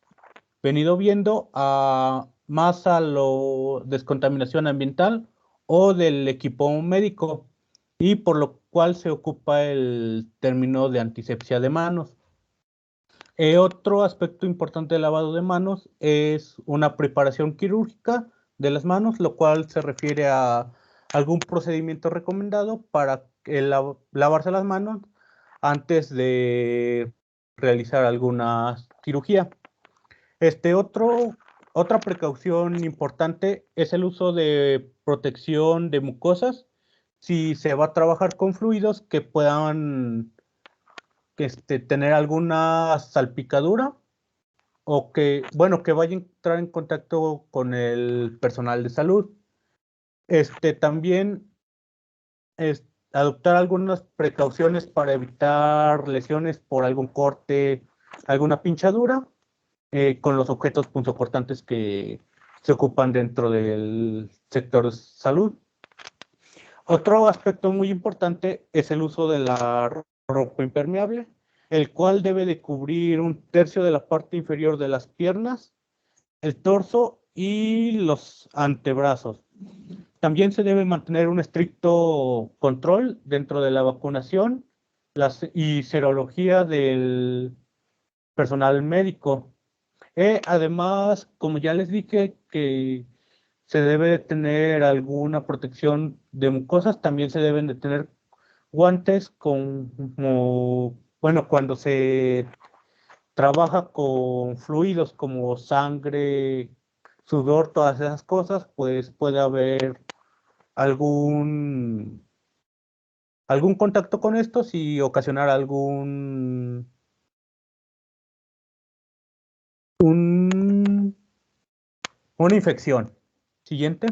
venido viendo, más a la descontaminación ambiental o del equipo médico, y por lo cual se ocupa el término de antisepsia de manos. Otro aspecto importante del lavado de manos es una preparación quirúrgica de las manos, lo cual se refiere a algún procedimiento recomendado para lavarse las manos antes de realizar alguna cirugía. Otra precaución importante es el uso de protección de mucosas si se va a trabajar con fluidos que puedan tener alguna salpicadura o que vaya a entrar en contacto con el personal de salud. También adoptar algunas precauciones para evitar lesiones por algún corte, alguna pinchadura con los objetos punzocortantes que se ocupan dentro del sector de salud. Otro aspecto muy importante es el uso de la ropa impermeable, el cual debe de cubrir 1/3 de la parte inferior de las piernas, el torso y los antebrazos. También se debe mantener un estricto control dentro de la vacunación y serología del personal médico. Además, como ya les dije, que se debe de tener alguna protección de mucosas, también se deben de tener guantes cuando se trabaja con fluidos como sangre, sudor, todas esas cosas, pues puede haber algún contacto con estos y ocasionar una infección. Siguiente.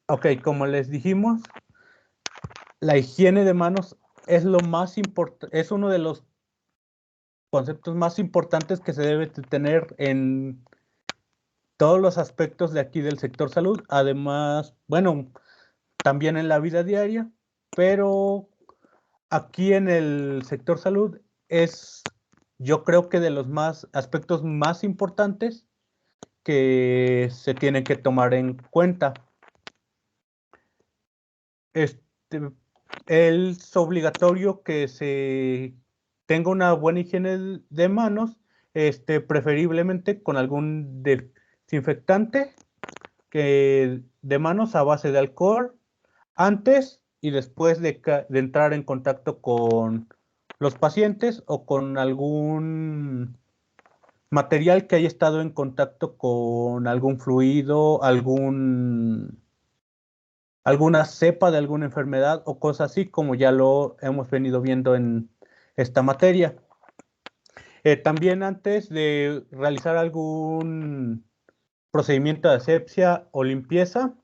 Ok, como les dijimos, la higiene de manos es es uno de los conceptos más importantes que se debe tener en todos los aspectos de aquí del sector salud. Además, también en la vida diaria, pero aquí en el sector salud yo creo que de los aspectos más importantes que se tienen que tomar en cuenta. Es obligatorio que se tenga una buena higiene de manos, preferiblemente con algún desinfectante de manos a base de alcohol, antes y después de entrar en contacto con los pacientes o con algún material que haya estado en contacto con algún fluido, alguna cepa de alguna enfermedad o cosas así, como ya lo hemos venido viendo en esta materia. También antes de realizar algún procedimiento de asepsia o limpieza,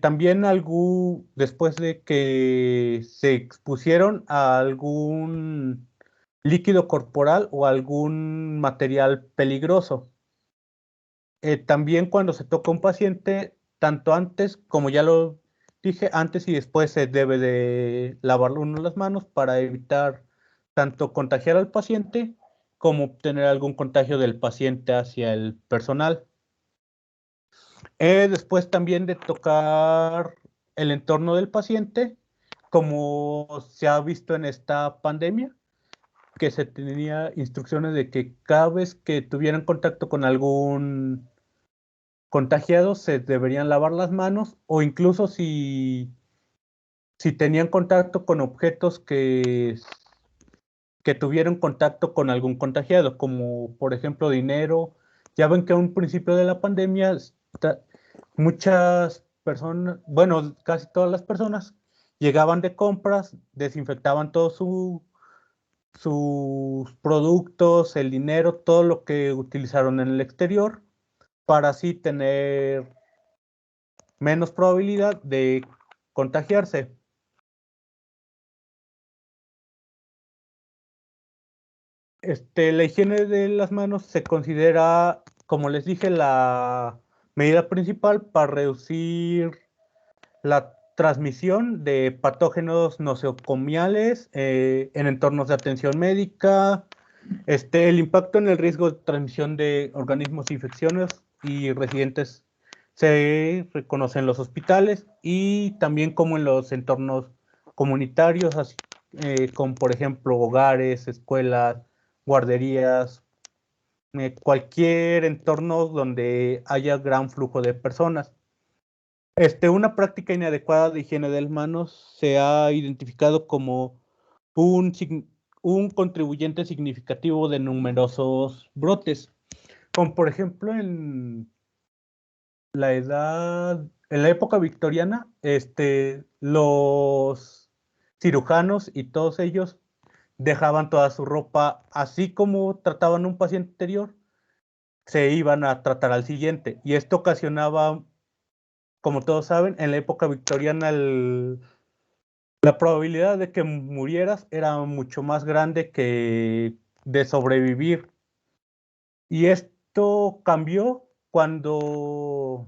También después de que se expusieron a algún líquido corporal o algún material peligroso. También cuando se toca a un paciente, tanto antes, como ya lo dije, antes y después se debe de lavar uno las manos para evitar tanto contagiar al paciente como obtener algún contagio del paciente hacia el personal. Después también de tocar el entorno del paciente, como se ha visto en esta pandemia, que se tenía instrucciones de que cada vez que tuvieran contacto con algún contagiado se deberían lavar las manos, o incluso si tenían contacto con objetos que tuvieron contacto con algún contagiado, como por ejemplo dinero. Ya ven que a un principio de la pandemia muchas personas, bueno, casi todas las personas llegaban de compras, desinfectaban todos sus productos, el dinero, todo lo que utilizaron en el exterior, para así tener menos probabilidad de contagiarse. La higiene de las manos se considera, como les dije, la medida principal para reducir la transmisión de patógenos nosocomiales en entornos de atención médica, el impacto en el riesgo de transmisión de organismos infecciosos y residentes se reconoce en los hospitales y también como en los entornos comunitarios, así, como por ejemplo hogares, escuelas, guarderías, cualquier entorno donde haya gran flujo de personas. Una práctica inadecuada de higiene de las manos se ha identificado como un contribuyente significativo de numerosos brotes, como por ejemplo en la época victoriana, los cirujanos y todos ellos dejaban toda su ropa, así como trataban a un paciente anterior, se iban a tratar al siguiente, y esto ocasionaba, como todos saben, en la época victoriana la probabilidad de que murieras era mucho más grande que de sobrevivir. Y esto cambió cuando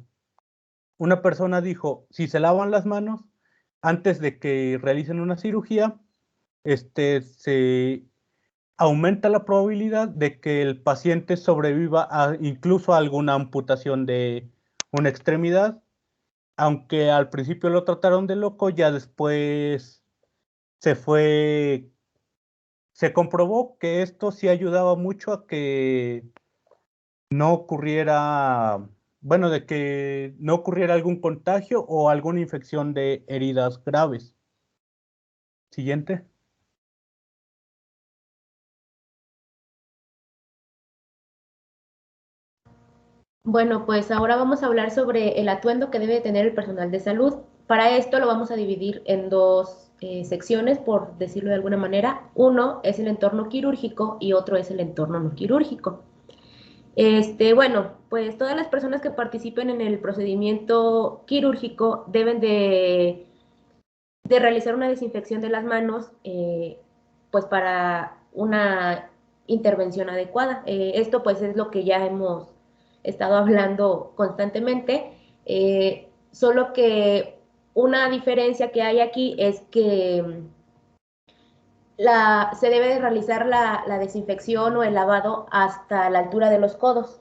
una persona dijo, si se lavan las manos antes de que realicen una cirugía, se aumenta la probabilidad de que el paciente sobreviva incluso a alguna amputación de una extremidad. Aunque al principio lo trataron de loco, ya después se comprobó que esto sí ayudaba mucho a que no ocurriera, bueno, de que no ocurriera algún contagio o alguna infección de heridas graves. Siguiente. Bueno, pues ahora vamos a hablar sobre el atuendo que debe tener el personal de salud. Para esto lo vamos a dividir en dos secciones, por decirlo de alguna manera. Uno es el entorno quirúrgico y otro es el entorno no quirúrgico. Bueno, pues todas las personas que participen en el procedimiento quirúrgico deben de realizar una desinfección de las manos, pues para una intervención adecuada. Esto pues es lo que ya hemos estado hablando constantemente, solo que una diferencia que hay aquí es que se debe de realizar la desinfección o el lavado hasta la altura de los codos.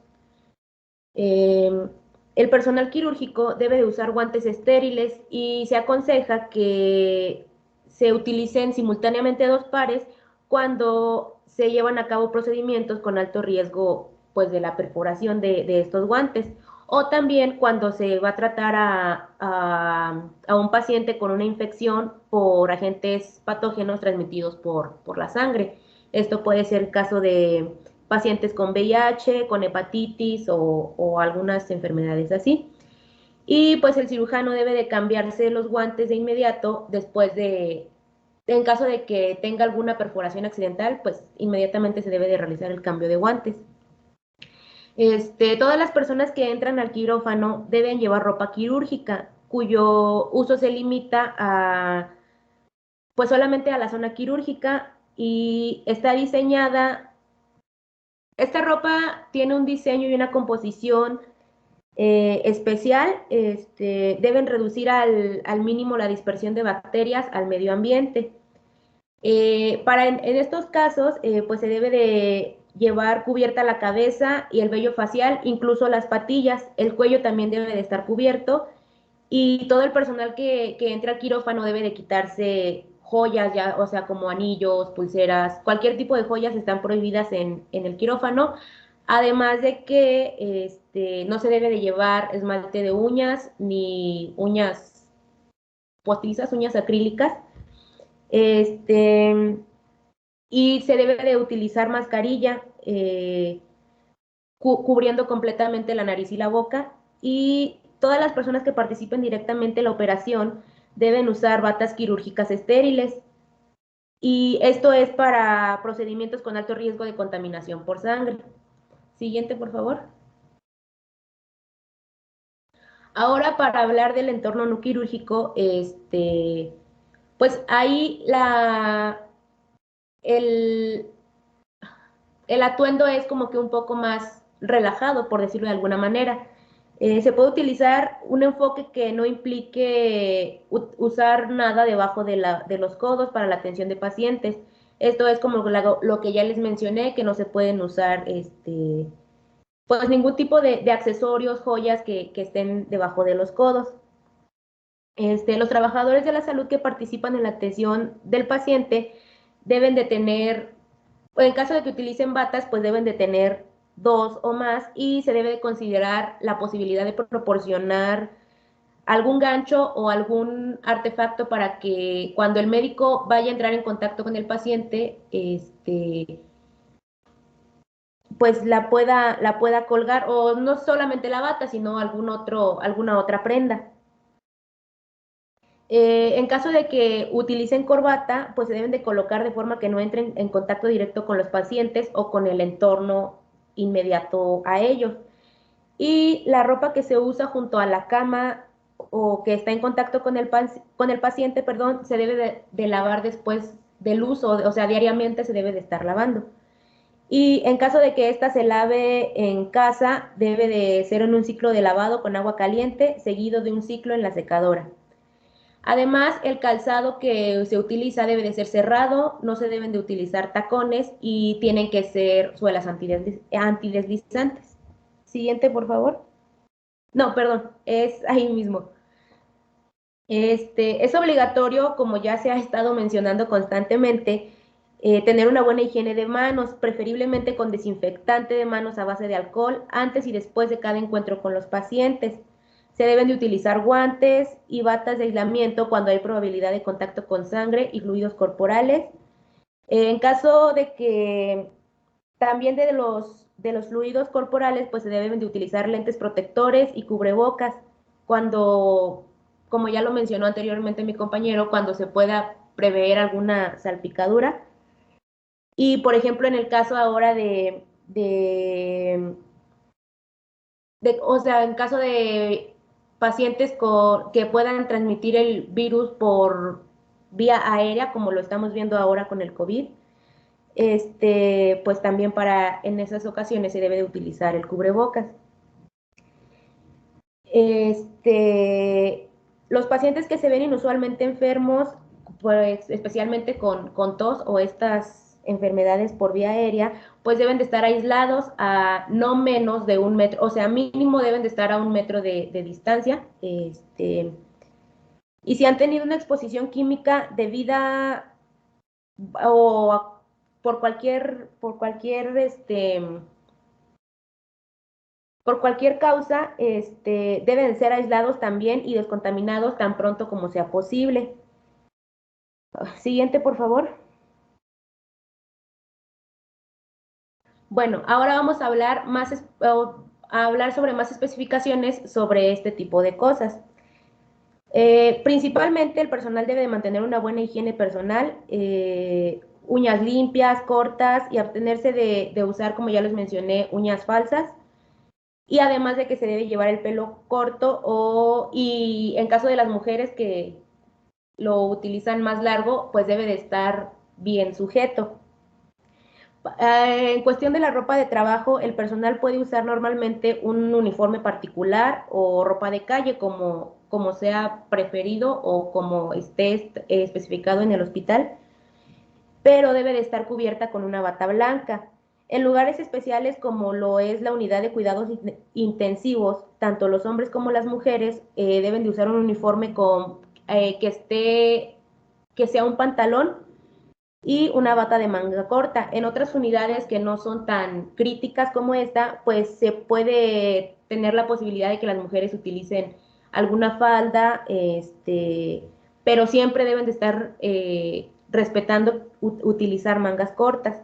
El personal quirúrgico debe de usar guantes estériles y se aconseja que se utilicen simultáneamente 2 pares cuando se llevan a cabo procedimientos con alto riesgo, pues, de la perforación de estos guantes, o también cuando se va a tratar a un paciente con una infección por agentes patógenos transmitidos por la sangre. Esto puede ser el caso de pacientes con VIH, con hepatitis o algunas enfermedades así. Y pues el cirujano debe de cambiarse los guantes de inmediato después en caso de que tenga alguna perforación accidental, pues inmediatamente se debe de realizar el cambio de guantes. Todas las personas que entran al quirófano deben llevar ropa quirúrgica, cuyo uso se limita a, pues solamente a la zona quirúrgica, y está diseñada, esta ropa tiene un diseño y una composición especial. Deben reducir al mínimo la dispersión de bacterias al medio ambiente. En estos casos, pues se debe de llevar cubierta la cabeza y el vello facial, incluso las patillas. El cuello también debe de estar cubierto, y todo el personal que entre al quirófano debe de quitarse joyas, ya, o sea, como anillos, pulseras, cualquier tipo de joyas están prohibidas en el quirófano. Además de que no se debe de llevar esmalte de uñas ni uñas postizas, uñas acrílicas. Y se debe de utilizar mascarilla cubriendo completamente la nariz y la boca, y todas las personas que participen directamente en la operación deben usar batas quirúrgicas estériles, y esto es para procedimientos con alto riesgo de contaminación por sangre. Siguiente, por favor. Ahora, para hablar del entorno no quirúrgico, pues ahí el atuendo es como que un poco más relajado, por decirlo de alguna manera. Se puede utilizar un enfoque que no implique usar nada debajo de los codos para la atención de pacientes. Esto es como lo que ya les mencioné, que no se pueden usar pues ningún tipo de accesorios, joyas que estén debajo de los codos. Los trabajadores de la salud que participan en la atención del paciente deben de tener, en caso de que utilicen batas, pues deben de tener 2 o más, y se debe de considerar la posibilidad de proporcionar algún gancho o algún artefacto para que cuando el médico vaya a entrar en contacto con el paciente, pues la pueda colgar, o no solamente la bata, sino alguna otra prenda. En caso de que utilicen corbata, pues se deben de colocar de forma que no entren en contacto directo con los pacientes o con el entorno inmediato a ellos. Y la ropa que se usa junto a la cama o que está en contacto con el paciente, perdón, se debe de lavar después del uso, o sea, diariamente se debe de estar lavando. Y en caso de que ésta se lave en casa, debe de ser en un ciclo de lavado con agua caliente, seguido de un ciclo en la secadora. Además, el calzado que se utiliza debe de ser cerrado, no se deben de utilizar tacones, y tienen que ser suelas antideslizantes. Siguiente, por favor. No, perdón, es ahí mismo. Es obligatorio, como ya se ha estado mencionando constantemente, tener una buena higiene de manos, preferiblemente con desinfectante de manos a base de alcohol, antes y después de cada encuentro con los pacientes. Se deben de utilizar guantes y batas de aislamiento cuando hay probabilidad de contacto con sangre y fluidos corporales. En caso de que también de los fluidos corporales, pues se deben de utilizar lentes protectores y cubrebocas cuando, como ya lo mencionó anteriormente mi compañero, cuando se pueda prever alguna salpicadura. Y, por ejemplo, en el caso ahora o sea, en caso de pacientes que puedan transmitir el virus por vía aérea, como lo estamos viendo ahora con el COVID, pues también en esas ocasiones se debe de utilizar el cubrebocas. Los pacientes que se ven inusualmente enfermos, pues especialmente con tos o estas enfermedades por vía aérea, pues deben de estar aislados a no menos de 1 metro, o sea, mínimo deben de estar a 1 metro de distancia. Y si han tenido una exposición química debida o por cualquier causa, deben ser aislados también y descontaminados tan pronto como sea posible. Siguiente, por favor. Bueno, ahora vamos a hablar sobre más especificaciones sobre este tipo de cosas. Principalmente el personal debe de mantener una buena higiene personal, uñas limpias, cortas, y abstenerse de usar, como ya les mencioné, uñas falsas. y además de que se debe llevar el pelo corto y en caso de las mujeres que lo utilizan más largo, pues debe de estar bien sujeto. En cuestión de la ropa de trabajo, el personal puede usar normalmente un uniforme particular o ropa de calle como sea preferido o como esté especificado en el hospital, pero debe de estar cubierta con una bata blanca. En lugares especiales como lo es la unidad de cuidados intensivos, tanto los hombres como las mujeres deben de usar un uniforme que sea un pantalón y una bata de manga corta. En otras unidades que no son tan críticas como esta, pues se puede tener la posibilidad de que las mujeres utilicen alguna falda, pero siempre deben de estar respetando utilizar mangas cortas.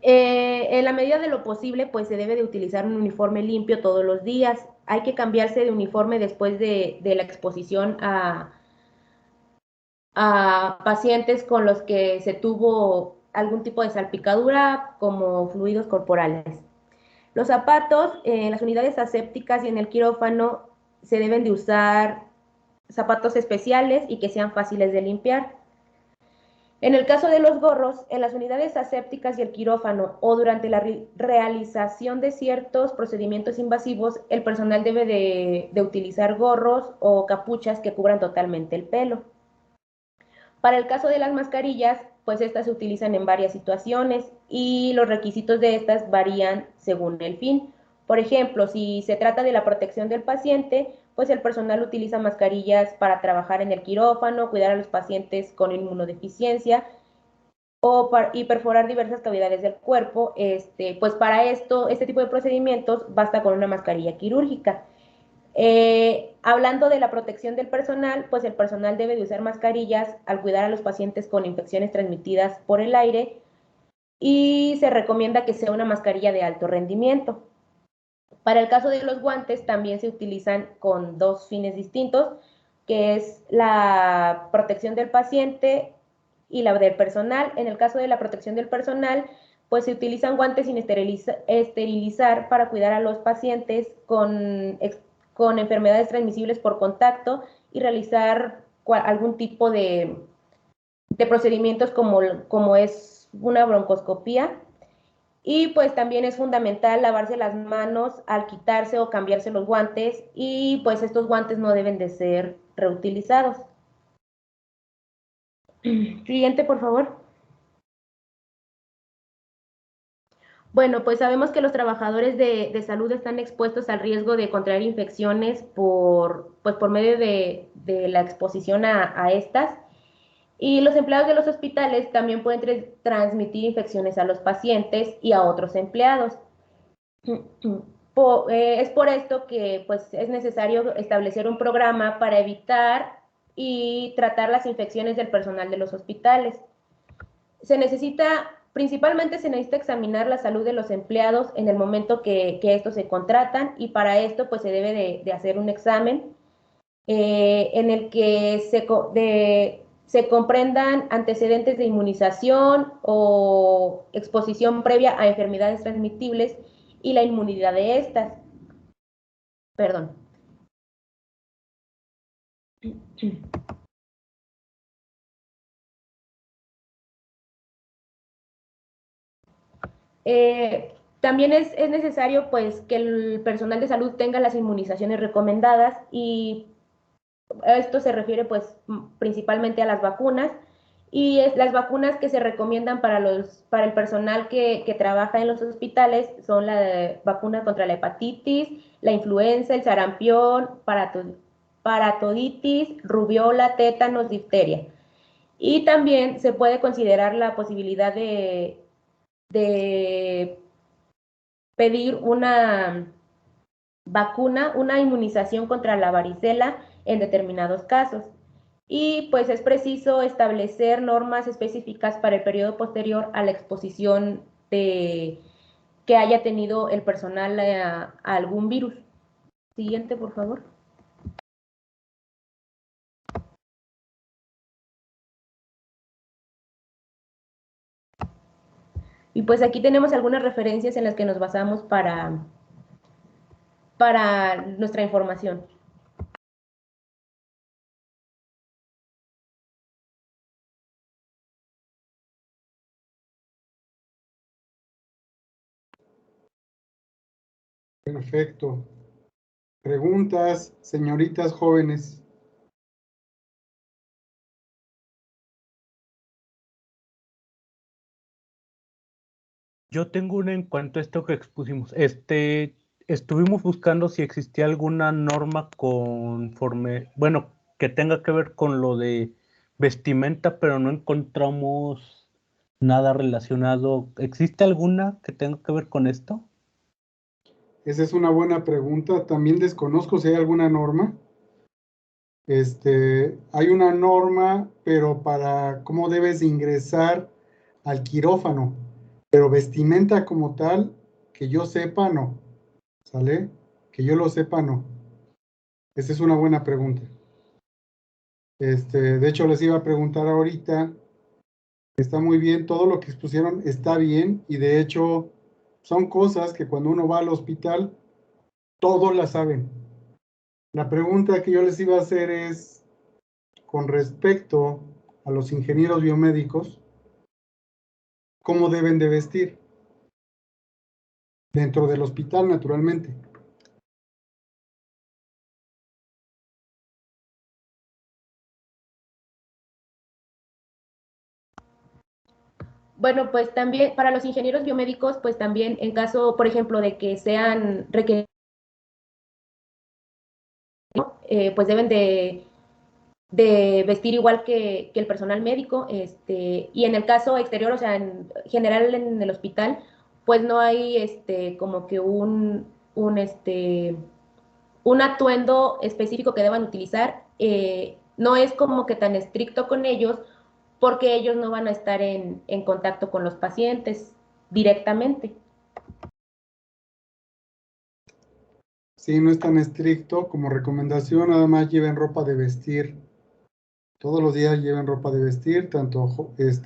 En la medida de lo posible, pues se debe de utilizar un uniforme limpio todos los días. Hay que cambiarse de uniforme después de la exposición a pacientes con los que se tuvo algún tipo de salpicadura como fluidos corporales. Los zapatos en las unidades asépticas y en el quirófano se deben de usar zapatos especiales y que sean fáciles de limpiar. En el caso de los gorros, en las unidades asépticas y el quirófano o durante la realización de ciertos procedimientos invasivos, el personal debe de utilizar gorros o capuchas que cubran totalmente el pelo. Para el caso de las mascarillas, pues estas se utilizan en varias situaciones y los requisitos de estas varían según el fin. Por ejemplo, si se trata de la protección del paciente, pues el personal utiliza mascarillas para trabajar en el quirófano, cuidar a los pacientes con inmunodeficiencia y perforar diversas cavidades del cuerpo. Pues para este tipo de procedimientos basta con una mascarilla quirúrgica. Hablando de la protección del personal, pues el personal debe de usar mascarillas al cuidar a los pacientes con infecciones transmitidas por el aire y se recomienda que sea una mascarilla de alto rendimiento. Para el caso de los guantes también se utilizan con dos fines distintos, que es la protección del paciente y la del personal. En el caso de la protección del personal, pues se utilizan guantes sin esterilizar para cuidar a los pacientes con enfermedades transmisibles por contacto y realizar algún tipo de procedimientos como es una broncoscopía. Y pues también es fundamental lavarse las manos al quitarse o cambiarse los guantes y pues estos guantes no deben de ser reutilizados. Siguiente, por favor. Bueno, pues sabemos que los trabajadores de salud están expuestos al riesgo de contraer infecciones por medio de la exposición a estas. Y los empleados de los hospitales también pueden transmitir infecciones a los pacientes y a otros empleados. Es por esto que pues, es necesario establecer un programa para evitar y tratar las infecciones del personal de los hospitales. Principalmente se necesita examinar la salud de los empleados en el momento que estos se contratan y para esto pues se debe de hacer un examen en el que se comprendan antecedentes de inmunización o exposición previa a enfermedades transmitibles y la inmunidad de estas. Perdón. También es necesario pues que el personal de salud tenga las inmunizaciones recomendadas y esto se refiere pues principalmente a las vacunas y las vacunas que se recomiendan para el personal que trabaja en los hospitales son la vacuna contra la hepatitis, la influenza, el sarampión, paratoditis, rubiola, tétanos, difteria. Y también se puede considerar la posibilidad de pedir una vacuna, una inmunización contra la varicela en determinados casos. Y pues es preciso establecer normas específicas para el periodo posterior a la exposición que haya tenido el personal a algún virus. Siguiente, por favor. Y pues aquí tenemos algunas referencias en las que nos basamos para para nuestra información. Perfecto. Preguntas, señoritas jóvenes. Yo tengo una en cuanto a esto que expusimos. Estuvimos buscando si existía alguna norma conforme, bueno, que tenga que ver con lo de vestimenta, pero no encontramos nada relacionado. ¿Existe alguna que tenga que ver con esto? Esa es una buena pregunta. También desconozco si hay alguna norma. Hay una norma, pero para cómo debes ingresar al quirófano. Pero vestimenta como tal, que yo sepa, no. ¿Sale? Que yo lo sepa, no. Esa es una buena pregunta. De hecho, les iba a preguntar ahorita. Está muy bien, todo lo que expusieron está bien y de hecho son cosas que cuando uno va al hospital, todos la saben. La pregunta que yo les iba a hacer es con respecto a los ingenieros biomédicos, ¿cómo deben de vestir? Dentro del hospital, naturalmente. Bueno, pues también para los ingenieros biomédicos, pues también en caso, por ejemplo, de que sean requeridos, pues deben de vestir igual que el personal médico, y en el caso exterior, o sea, en general en el hospital, pues no hay como que un atuendo específico que deban utilizar. No es como que tan estricto con ellos, porque ellos no van a estar en contacto con los pacientes directamente. Sí, no es tan estricto como recomendación, nada más lleven ropa de vestir. Todos los días lleven ropa de vestir, tanto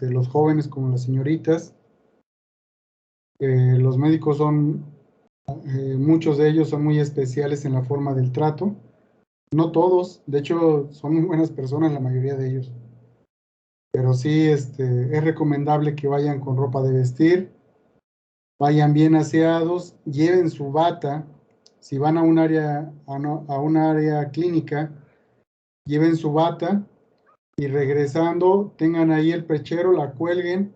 los jóvenes como las señoritas. Los médicos muchos de ellos son muy especiales en la forma del trato. No todos, de hecho, son muy buenas personas la mayoría de ellos. Pero sí, es recomendable que vayan con ropa de vestir, vayan bien aseados, lleven su bata. Si van a un área, a un área clínica, lleven su bata y regresando tengan ahí el perchero, la cuelguen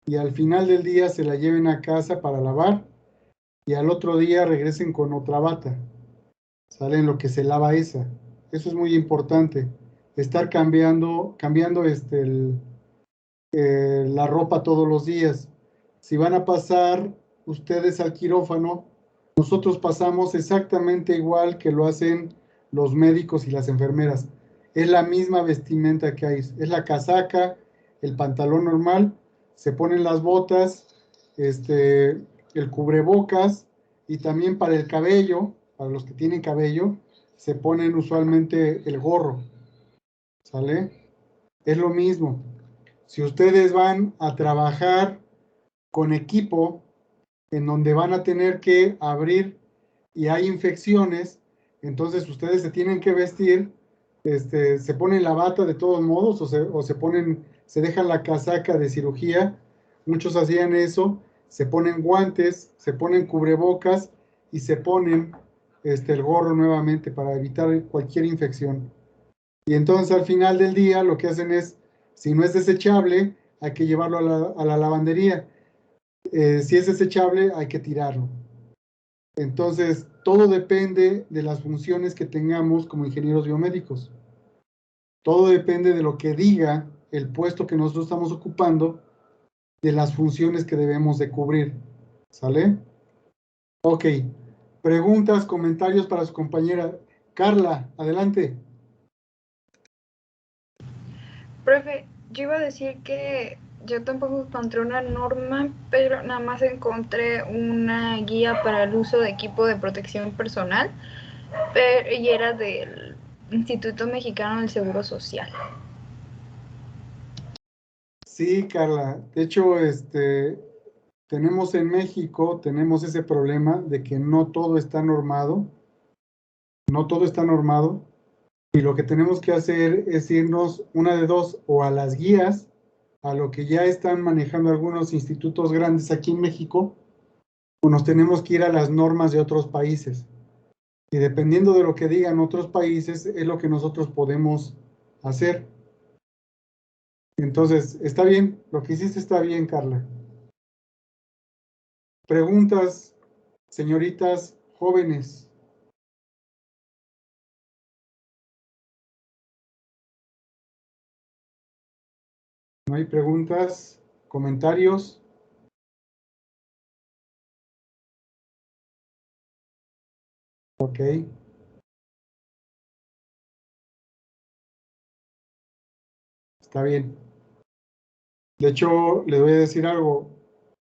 y al final del día se la lleven a casa para lavar y al otro día regresen con otra bata. Sale en lo que se lava esa. Eso es muy importante. Estar cambiando la ropa todos los días. Si van a pasar ustedes al quirófano, nosotros pasamos exactamente igual que lo hacen los médicos y las enfermeras. Es la misma vestimenta que hay. Es la casaca, el pantalón normal, se ponen las botas, el cubrebocas y también para el cabello, para los que tienen cabello, se ponen usualmente el gorro. ¿Sale? Es lo mismo. Si ustedes van a trabajar con equipo en donde van a tener que abrir y hay infecciones, entonces ustedes se tienen que vestir, se ponen la bata de todos modos o se dejan la casaca de cirugía. Muchos hacían eso, se ponen guantes, se ponen cubrebocas y se ponen el gorro nuevamente para evitar cualquier infección. Y entonces al final del día lo que hacen es, si no es desechable, hay que llevarlo a la lavandería. Si es desechable, hay que tirarlo. Entonces, todo depende de las funciones que tengamos como ingenieros biomédicos. Todo depende de lo que diga el puesto que nosotros estamos ocupando, de las funciones que debemos de cubrir. ¿Sale? Ok. Preguntas, comentarios para su compañera. Carla, adelante. Profe, yo iba a decir que yo tampoco encontré una norma, pero nada más encontré una guía para el uso de equipo de protección personal, y era del Instituto Mexicano del Seguro Social. Sí, Carla. De hecho, tenemos en México, tenemos ese problema de que no todo está normado. No todo está normado. Y lo que tenemos que hacer es irnos una de dos, o a las guías, a lo que ya están manejando algunos institutos grandes aquí en México, o nos tenemos que ir a las normas de otros países. Y dependiendo de lo que digan otros países, es lo que nosotros podemos hacer. Entonces, está bien, lo que hiciste está bien, Carla. Preguntas, señoritas jóvenes. ¿No hay preguntas? ¿Comentarios? Ok. Está bien. De hecho, les voy a decir algo.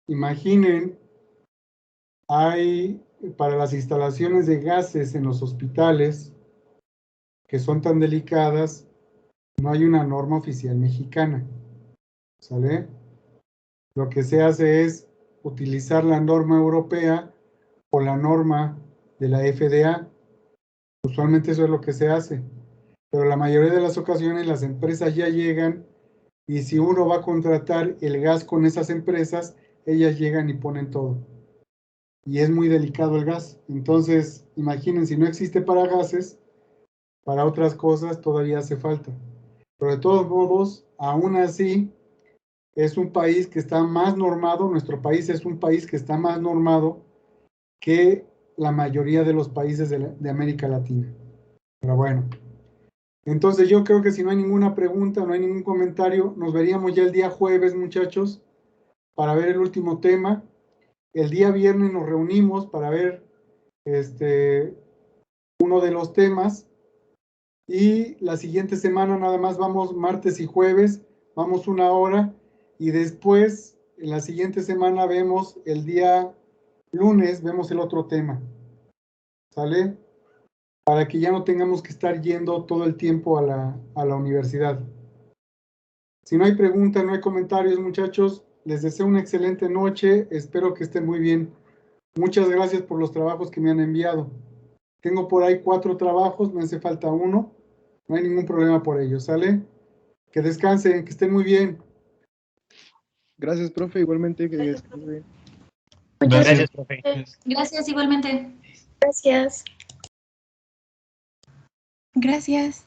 Imaginen, hay para las instalaciones de gases en los hospitales que son tan delicadas, no hay una norma oficial mexicana. ¿Sale? Lo que se hace es utilizar la norma europea o la norma de la FDA. Usualmente eso es lo que se hace. Pero la mayoría de las ocasiones las empresas ya llegan y si uno va a contratar el gas con esas empresas, ellas llegan y ponen todo. Y es muy delicado el gas. Entonces, imaginen, si no existe para gases, para otras cosas todavía hace falta. Pero de todos modos, aún así, es un país que está más normado, nuestro país es un país que está más normado que la mayoría de los países de América Latina. Pero bueno, entonces yo creo que si no hay ninguna pregunta, no hay ningún comentario, nos veríamos ya el día jueves, muchachos, para ver el último tema. El día viernes nos reunimos para ver uno de los temas y la siguiente semana nada más vamos martes y jueves, vamos 1 hora y después en la siguiente semana vemos el día lunes, vemos el otro tema. ¿Sale? Para que ya no tengamos que estar yendo todo el tiempo a la universidad. Si no hay preguntas, no hay comentarios, muchachos, les deseo una excelente noche, espero que estén muy bien. Muchas gracias por los trabajos que me han enviado. Tengo por ahí 4 trabajos, me hace falta 1, no hay ningún problema por ello, ¿sale? Que descansen, que estén muy bien. Gracias, profe, igualmente. Que Gracias, estés bien. Gracias, profe. Gracias igualmente. Gracias. Gracias.